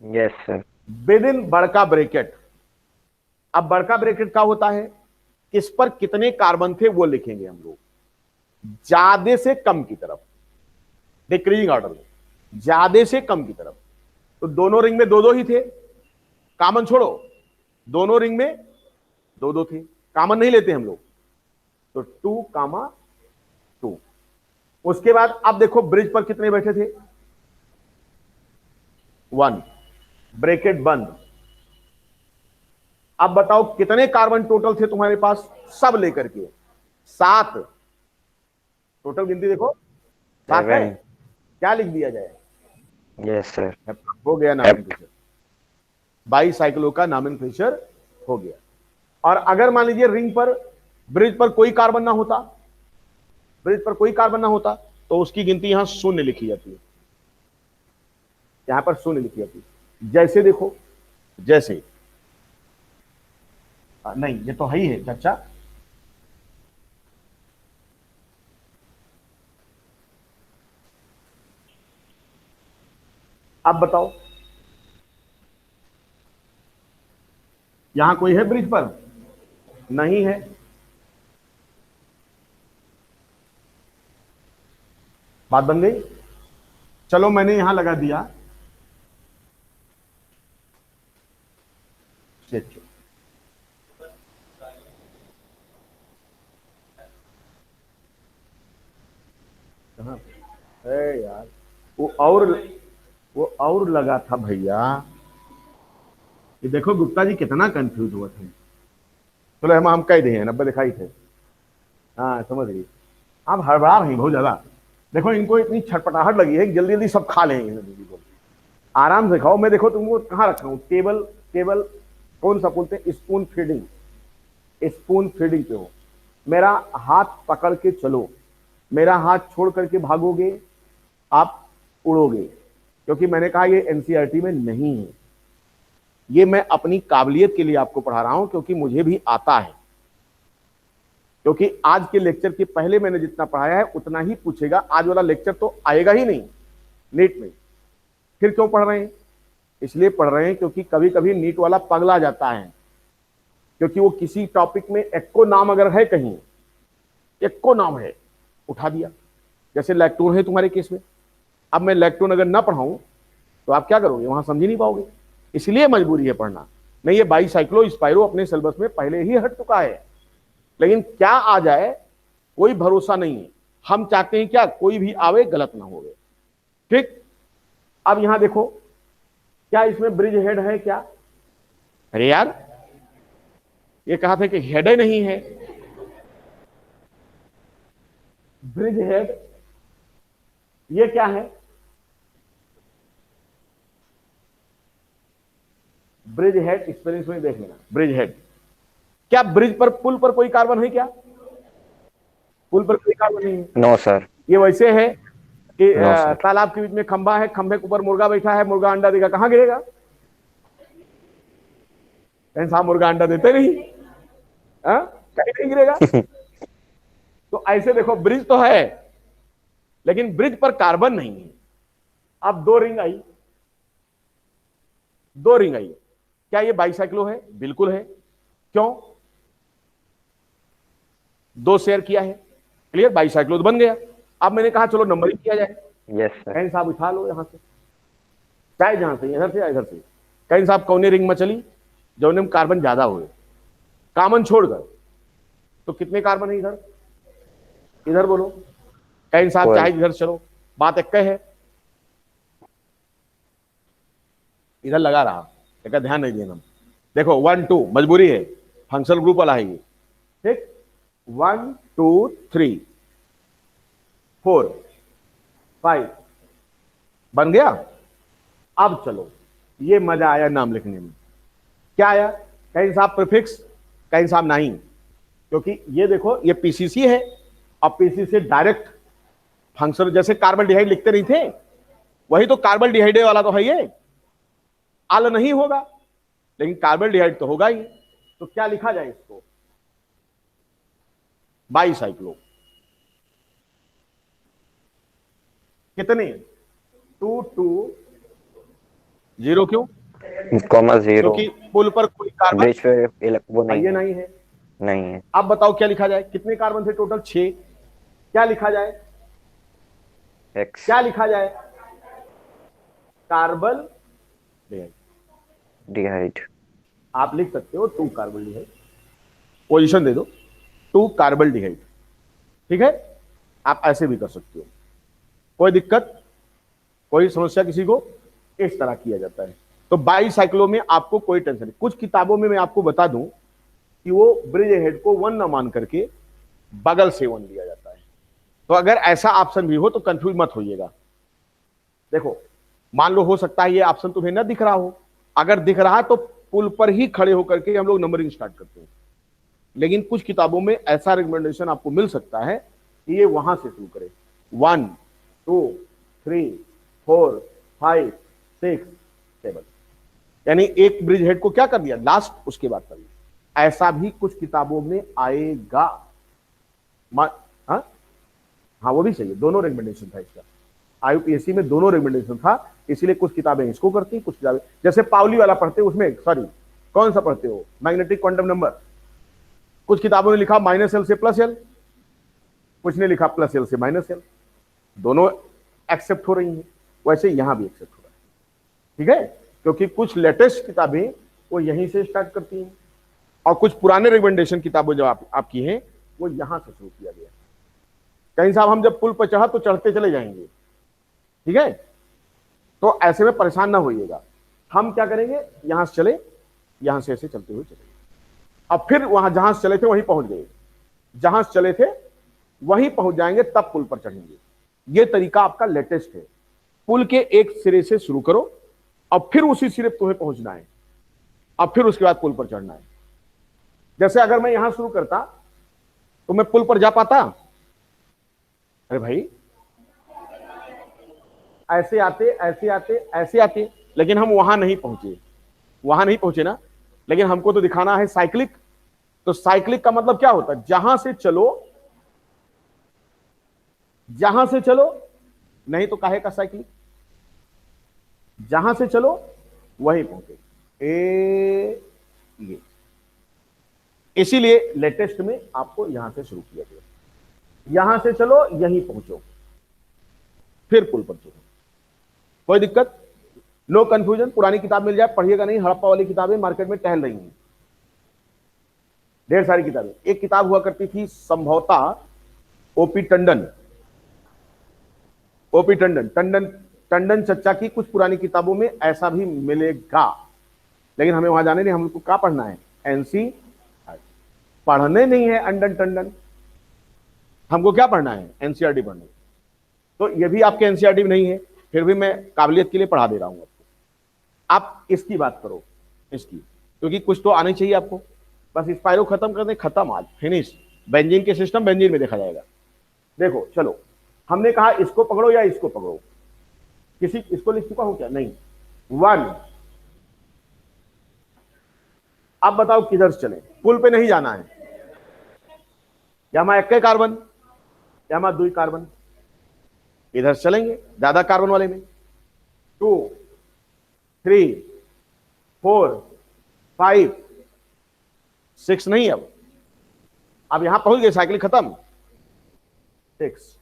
B: यस सर।
A: विद इन बड़का ब्रैकेट। अब बड़का ब्रैकेट क्या होता है, इस पर कितने कार्बन थे वो लिखेंगे हम लोग, ज्यादा से कम की तरफ, डिक्रीजिंग ऑर्डर में, ज्यादा से कम की तरफ। तो दोनों रिंग में दो दो ही थे, कॉमन छोड़ो, दोनों रिंग में दो दो थे, कॉमन नहीं लेते हम लोग। तो 2, 2। उसके बाद अब देखो ब्रिज पर कितने बैठे थे, 1, ब्रैकेट बंद। अब बताओ कितने कार्बन टोटल थे तुम्हारे पास, सब लेकर के 7। टोटल गिनती देखो 7 है, क्या लिख दिया जाए,
B: यस सर।
A: हो गया नाम। बाईसाइक्लो का नॉमेनक्लेचर हो गया। और अगर मान लीजिए रिंग पर, ब्रिज पर कोई कार्बन ना होता, ब्रिज पर कोई कार्बन ना होता, तो उसकी गिनती यहां शून्य लिखी जाती है, यहां पर शून्य लिखी जाती है। जैसे देखो, जैसे नहीं, ये तो है ही है चर्चा। अब बताओ, यहां कोई है ब्रिज पर? नहीं है। बात बन गई। चलो मैंने यहां लगा दिया स्टेचू। कहां है यार? वो और लगा था भैया। ये देखो गुप्ता जी कितना कंफ्यूज हुआ थे। चलो हम कह दिए 90 दिखाई थे। हाँ समझ गई। आप हड़बड़ा रही बहुत ज्यादा। देखो इनको इतनी छटपटाहट लगी है, जल्दी जल्दी सब खा लेंगे। आराम से खाओ। मैं देखो तुमको कहाँ रखा हूँ, टेबल कौन सा बोलते हैं, स्पून फीडिंग, स्पून फीडिंग पे हो। मेरा हाथ पकड़ के चलो, मेरा हाथ छोड़ करके भागोगे आप उड़ोगे। क्योंकि मैंने कहा ये एनसीईआरटी में नहीं है, ये मैं अपनी काबिलियत के लिए आपको पढ़ा रहा हूं, क्योंकि मुझे भी आता है। क्योंकि आज के लेक्चर के पहले मैंने जितना पढ़ाया है उतना ही पूछेगा। आज वाला लेक्चर तो आएगा ही नहीं नीट में। फिर क्यों पढ़ रहे हैं? इसलिए पढ़ रहे हैं क्योंकि कभी कभी नीट वाला पगला जाता है, क्योंकि वो किसी टॉपिक में एक्को नाम अगर है, कहीं एक्को नाम है, उठा दिया। जैसे लैक्टोन है तुम्हारे केस में। अब मैं लैक्टोन अगर ना पढ़ाऊं तो आप क्या करोगे, वहां समझ ही नहीं पाओगे। इसलिए मजबूरी है पढ़ना। नहीं, ये बाईसाइक्लो स्पाइरो अपने सिलेबस में पहले ही हट चुका है, लेकिन क्या आ जाए कोई भरोसा नहीं है। हम चाहते हैं क्या, कोई भी आवे गलत ना हो। ठीक। अब यहां देखो, क्या इसमें ब्रिज हेड है क्या? अरे यार, ये कहा था कि हेड ही नहीं है। ब्रिज हेड ये क्या है? ब्रिज हेड एक्सपीरियंस में देख लेना। ब्रिज हेड क्या ब्रिज पर, पुल पर कोई कार्बन है क्या? पुल पर कोई कार्बन नहीं है।
B: No sir.
A: ये वैसे है कि
B: नो सर।
A: तालाब के बीच में खंबा है, खंबे के ऊपर मुर्गा बैठा है, मुर्गा अंडा देगा, कहां गिरेगा? साहब मुर्गा अंडा देते नहीं, कहीं नहीं गिरेगा। तो ऐसे देखो, ब्रिज तो है लेकिन ब्रिज पर कार्बन नहीं है। अब दो रिंग आई, दो रिंग आई। क्या ये बाईसाइक्लो है? बिल्कुल है। क्यों? दो शेयर किया है, क्लियर, बाईसाइक्लो तो बन गया। अब मैंने कहा चलो नंबरिंग किया जाए।
B: Yes sir.
A: कहीं साहब उठा लो यहां से, चाहे जहां से, इधर से या इधर से। कहीं साहब कौने रिंग में चली जौने में कार्बन ज्यादा हुए, कॉमन छोड़कर। तो कितने कार्बन है इधर? इधर बोलो। कहीं साहब चाहे इधर चलो, बात एक है। इधर लगा रहा, एक ध्यान नहीं देना। देखो 1 2 मजबूरी है, फंक्शनल ग्रुप वाला है ये। ठीक, 1 2 3 4 5 बन गया। अब चलो, ये मजा आया नाम लिखने में। क्या आया? कहीं साहब प्रीफिक्स, कहीं साहब नहीं। क्योंकि ये देखो, ये पीसीसी है, और पीसीसी से डायरेक्ट फंक्शन, जैसे कार्बन डिहाइड लिखते नहीं थे, वही तो कार्बन डिहाइड वाला तो है ये। आल नहीं होगा लेकिन कार्बन डिहाइड तो होगा ही। तो क्या लिखा जाए इसको? बाईसाइक्लो। कितने? 2 2 0 क्यों?
B: कॉमा 0।
A: क्योंकि पुल पर कोई कार्बन
B: ब्रिज पे वो नहीं
A: ये
B: है।
A: नहीं है।
B: नहीं है।
A: अब बताओ क्या लिखा जाए? कितने कार्बन थे टोटल? 6। क्या लिखा जाए?
B: एक्स।
A: क्या लिखा जाए? कार्बन
B: डिहाइड।
A: आप लिख सकते हो 2 कार्बन डिहाइड, पोजीशन दे दो 2 कार्बन डिहाइड। ठीक है, आप ऐसे भी कर सकते हो, कोई दिक्कत, कोई समस्या किसी को? इस तरह किया जाता है। तो बाईसाइक्लो में आपको कोई टेंशन नहीं। कुछ किताबों में मैं आपको बता दूं कि वो ब्रिज हेड को 1 ना मान करके बगल से 1 लिया जाता है। तो अगर ऐसा ऑप्शन भी हो तो कंफ्यूज मत होइएगा। देखो, मान लो हो सकता है ये ऑप्शन तुम्हें ना दिख रहा हो, अगर दिख रहा तो पुल पर ही खड़े होकर के हम लोग नंबरिंग स्टार्ट करते हैं। लेकिन कुछ किताबों में ऐसा रिकमेंडेशन आपको मिल सकता है कि ये वहां से शुरू करे, 1 2 3 4 5 6 7, यानी एक ब्रिज हेड को क्या कर दिया, लास्ट, उसके बाद कर दिया। ऐसा भी कुछ किताबों में आएगा। हाँ वो भी सही है, दोनों रिकमेंडेशन था इसका, IUPAC में दोनों रिकमेंडेशन था। इसीलिए कुछ किताबें इसको करती, कुछ किताबें जैसे पाउली वाला पढ़ते हो उसमें, सॉरी कौन सा पढ़ते हो, मैग्नेटिक क्वांटम नंबर, कुछ किताबों ने लिखा -L से +L, कुछ ने लिखा +L से -L, दोनों एक्सेप्ट हो रही हैं। वैसे यहां भी एक्सेप्ट हो रहा है, ठीक है, क्योंकि कुछ लेटेस्ट किताबें वो यहीं से स्टार्ट करती हैं और कुछ पुराने रिकमेंडेशन किताबें जो आपकी हैं वो यहां से शुरू किया गया। कहीं साहब हम जब पुल पर चढ़ा तो चढ़ते चले जाएंगे, ठीक है, तो ऐसे में परेशान ना होइएगा। हम क्या करेंगे, यहां से चले, यहां से ऐसे चलते हुए चले, अब फिर वहां जहां से चले थे वहीं पहुंच गए, जहां से चले थे वहीं पहुंच जाएंगे, तब पुल पर चढ़ेंगे। ये तरीका आपका लेटेस्ट है। पुल के एक सिरे से शुरू करो और फिर उसी सिरे पर तुम्हें पहुंचना है, अब फिर उसके बाद पुल पर चढ़ना है। जैसे अगर मैं यहां शुरू करता तो मैं पुल पर जा पाता? अरे भाई ऐसे आते ऐसे आते ऐसे आते, लेकिन हम वहां नहीं पहुंचे ना। लेकिन हमको तो दिखाना है साइक्लिक, तो साइक्लिक का मतलब क्या होता है, जहां से चलो, नहीं तो काहे का साइक्लिक, जहां से चलो वहीं पहुंचे। ये इसीलिए लेटेस्ट में आपको यहां से शुरू किया गया, यहां से चलो यहीं पहुंचो, फिर पुल पर चलो। कोई दिक्कत, नो कंफ्यूजन। पुरानी किताब मिल जाए पढ़िएगा नहीं, हड़प्पा वाली किताबें मार्केट में टहल रही हैं, ढेर सारी किताबें। एक किताब हुआ करती थी संभवतः ओपी टंडन चच्चा की कुछ पुरानी किताबों में ऐसा भी मिलेगा। लेकिन हमें वहां जाने नहीं, हमको क्या पढ़ना है, NC पढ़ने नहीं है अंडन टंडन, हमको क्या पढ़ना है, NCERT पढ़ने। तो ये भी आपके NCERT में नहीं है, फिर भी मैं काबिलियत के लिए पढ़ा दे रहा हूं आपको। आप इसकी बात करो, इसकी, क्योंकि कुछ तो आना चाहिए आपको। बस स्पाइरो खत्म कर दे, खत्म, आज फिनिश। बेंजीन के सिस्टम बेंजीन में देखा जाएगा। देखो चलो, हमने कहा इसको पकड़ो या इसको पकड़ो, किसी इसको लिख चुका हूं क्या, नहीं, 1। अब बताओ किधर से चले, पुल पे नहीं जाना है, या मैं 1 कार्बन या मैं 2 कार्बन, इधर चलेंगे ज्यादा कार्बन वाले में, 2 3 4 5 6 नहीं, अब यहां पहुंच गए, साइकिल खत्म, 6।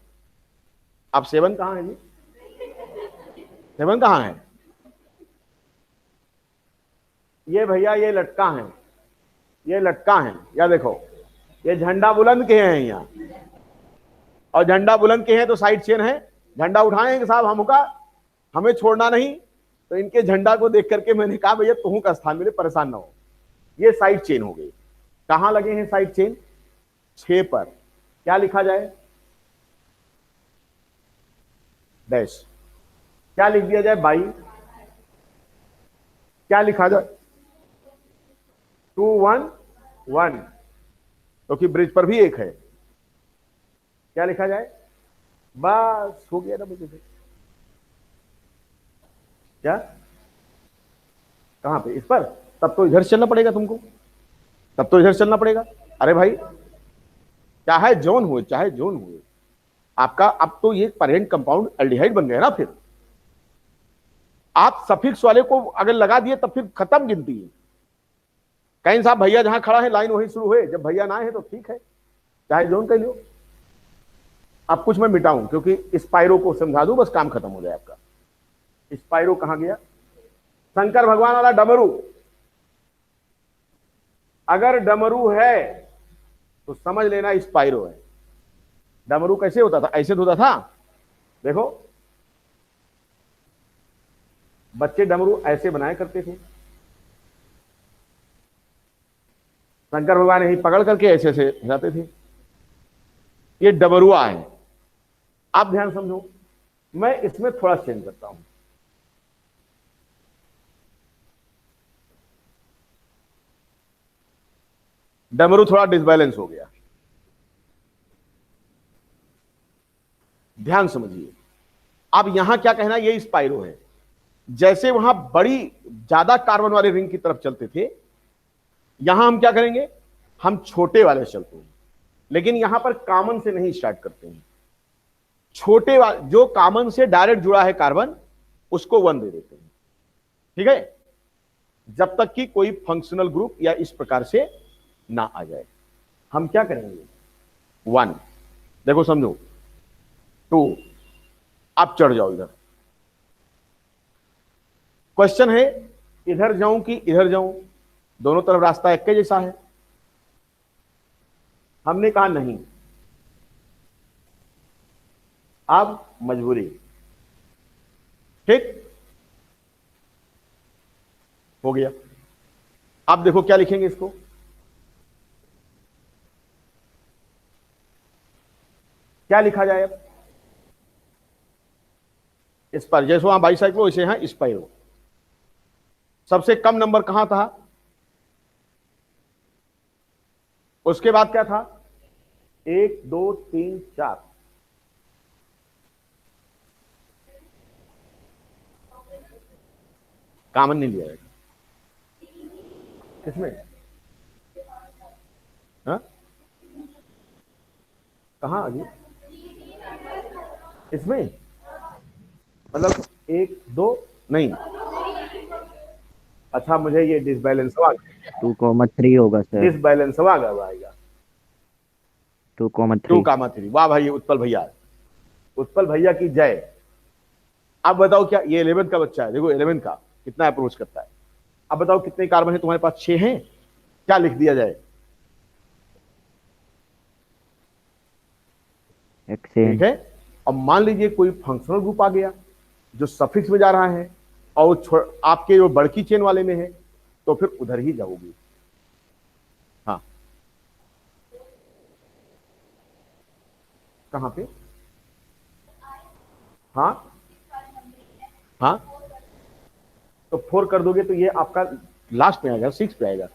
A: अब 7 कहां है जी, 7 कहां है, ये भैया ये लटका है, ये लटका है, या देखो ये झंडा बुलंद के हैं यहाँ, और झंडा बुलंद के हैं तो साइड चेन है, झंडा उठाएंगे साहब हमका, हमें छोड़ना नहीं। तो इनके झंडा को देख करके मैंने कहा भैया तुम का स्थान मिले, परेशान ना हो। ये साइड चेन हो गई। कहां लगे हैं साइड चेन, 6 पर। क्या लिखा जाए, डैश, क्या लिख दिया जाए, 22, क्या लिखा जाए, 2 1 1, क्योंकि ब्रिज पर भी एक है, क्या लिखा जाए, बस हो गया ना मुझे से। क्या, कहां पे, इस पर, तब तो इधर चलना पड़ेगा तुमको, तब तो इधर चलना पड़ेगा। अरे भाई चाहे जोन हुए आपका, अब तो ये पेरेंट कंपाउंड एल्डिहाइड बन गया ना। फिर आप सफिक्स वाले को अगर लगा दिए तब फिर खत्म गिनती है। कहीं साहब भैया जहां खड़ा है लाइन वहीं शुरू हुए, जब भैया ना है तो ठीक है, चाहे जोन कह लो। अब कुछ मैं मिटाऊं क्योंकि स्पाइरो को समझा दूं, बस काम खत्म हो जाए आपका। स्पाइरो कहां गया, शंकर भगवान वाला डमरू, अगर डमरू है तो समझ लेना स्पाइरो है। डमरू कैसे होता था, ऐसे होता था, देखो बच्चे डमरू ऐसे बनाया करते थे, शंकर भगवान यही पकड़ करके ऐसे ऐसे जाते थे, ये डमरुआ है। आप ध्यान समझो, मैं इसमें थोड़ा चेंज करता हूं, डमरू थोड़ा डिसबैलेंस हो गया। ध्यान समझिए, अब यहां क्या कहना, ये स्पाइरो है। जैसे वहां बड़ी ज्यादा कार्बन वाले रिंग की तरफ चलते थे, यहां हम क्या करेंगे, हम छोटे वाले चलते हैं, लेकिन यहां पर कॉमन से नहीं स्टार्ट करते हैं। छोटे वाले जो कॉमन से डायरेक्ट जुड़ा है कार्बन, उसको 1 दे देते हैं, ठीक है, जब तक कि कोई फंक्शनल ग्रुप या इस प्रकार से ना आ जाए। हम क्या करेंगे, 1, देखो समझो, 2, अब चढ़ जाओ इधर। क्वेश्चन है इधर जाऊं कि इधर जाऊं, दोनों तरफ रास्ता एक जैसा है। हमने कहा नहीं, अब मजबूरी, ठीक हो गया। अब देखो क्या लिखेंगे इसको, क्या लिखा जाए अब, इस पर जैसे वहां बाईसाइक्लो वैसे यहां स्पाइरो। सबसे कम नंबर कहां था, उसके बाद क्या था, 1 2 3 4, कॉमन नहीं लिया जाएगा किसमें, हाँ कहां अभी इसमें, मतलब 1 2 नहीं, अच्छा मुझे ये डिसबैलेंस आ गया,
B: 2,3 होगा सर।
A: डिसबैलेंस आ गया आएगा
B: 2,3।
A: 2,3। वाह भाई उत्पल भैया, उत्पल भैया की जय। अब बताओ क्या ये 11th का बच्चा है, देखो 11th का कितना अप्रोच करता है। अब बताओ कितने कार्बन है तुम्हारे पास, 6 हैं, क्या लिख दिया जाए, ठीक है। अब मान लीजिए कोई फंक्शनल ग्रुप आ गया जो सफिक्स में जा रहा है और आपके जो बड़की चेन वाले में है, तो फिर उधर ही जाओगी। हाँ कहां पे, हाँ हाँ, तो 4 कर दोगे तो ये आपका लास्ट में आएगा, 6 पे आएगा,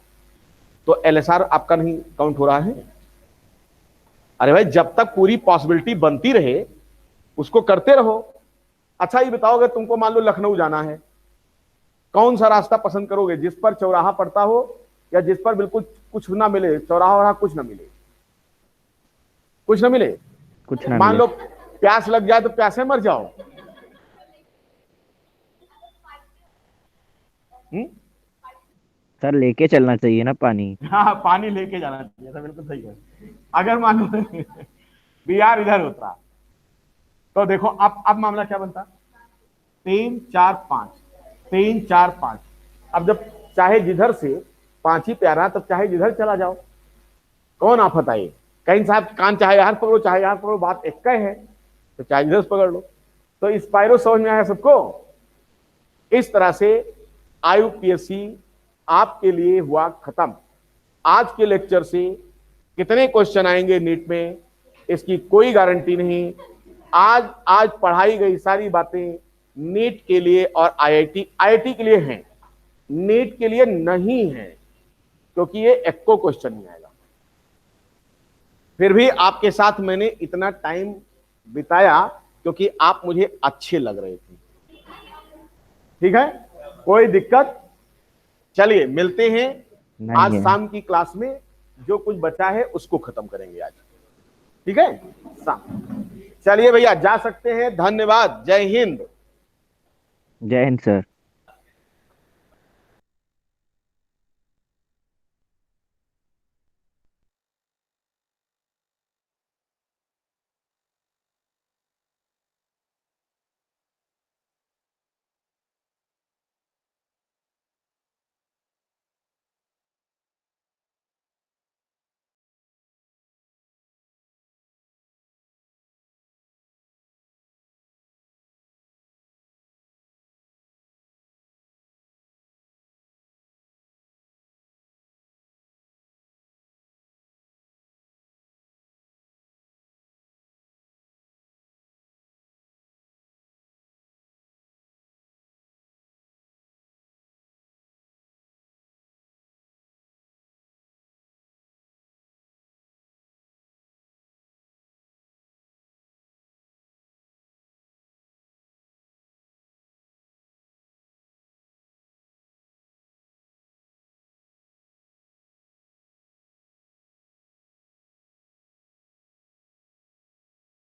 A: तो एलएसआर आपका नहीं काउंट हो रहा है। अरे भाई जब तक पूरी पॉसिबिलिटी बनती रहे उसको करते रहो। अच्छा ये बताओ, अगर तुमको मान लो लखनऊ जाना है, कौन सा रास्ता पसंद करोगे, जिस पर चौराहा पड़ता हो या जिस पर बिल्कुल कुछ ना मिले, चौराहा वराहा कुछ ना मिले, कुछ ना मिले,
B: कुछ ना
A: मान
B: मिले।
A: लो प्यास लग जाए तो प्यासे मर जाओ।
B: सर लेके चलना चाहिए ना पानी।
A: हाँ पानी लेके जाना चाहिए था, बिल्कुल सही है। अगर मान लो बिहार इधर होता तो देखो अब मामला क्या बनता, 3 4 5, 3 4 5। अब जब चाहे जिधर से 5 ही प्यारा, तब चाहे जिधर चला जाओ, कौन आफत आई, कहीं साहब कान चाहे यार पकड़ो चाहे यार पकड़ो, बात एक है, तो चाहे जिधर से पकड़ लो। तो स्पाइरो समझ में आया सबको। इस तरह से IUPAC आपके लिए हुआ खत्म। आज के लेक्चर से कितने क्वेश्चन आएंगे नीट में, इसकी कोई गारंटी नहीं। आज पढ़ाई गई सारी बातें नीट के लिए और IIT के लिए हैं, नीट के लिए नहीं है, क्योंकि ये एको क्वेश्चन नहीं आएगा। फिर भी आपके साथ मैंने इतना टाइम बिताया क्योंकि आप मुझे अच्छे लग रहे थे, ठीक है, कोई दिक्कत। चलिए मिलते हैं आज शाम की क्लास में, जो कुछ बचा है उसको खत्म करेंगे आज, ठीक है शाम। चलिए भैया जा सकते हैं, धन्यवाद, जय हिंद।
B: जय हिंद सर।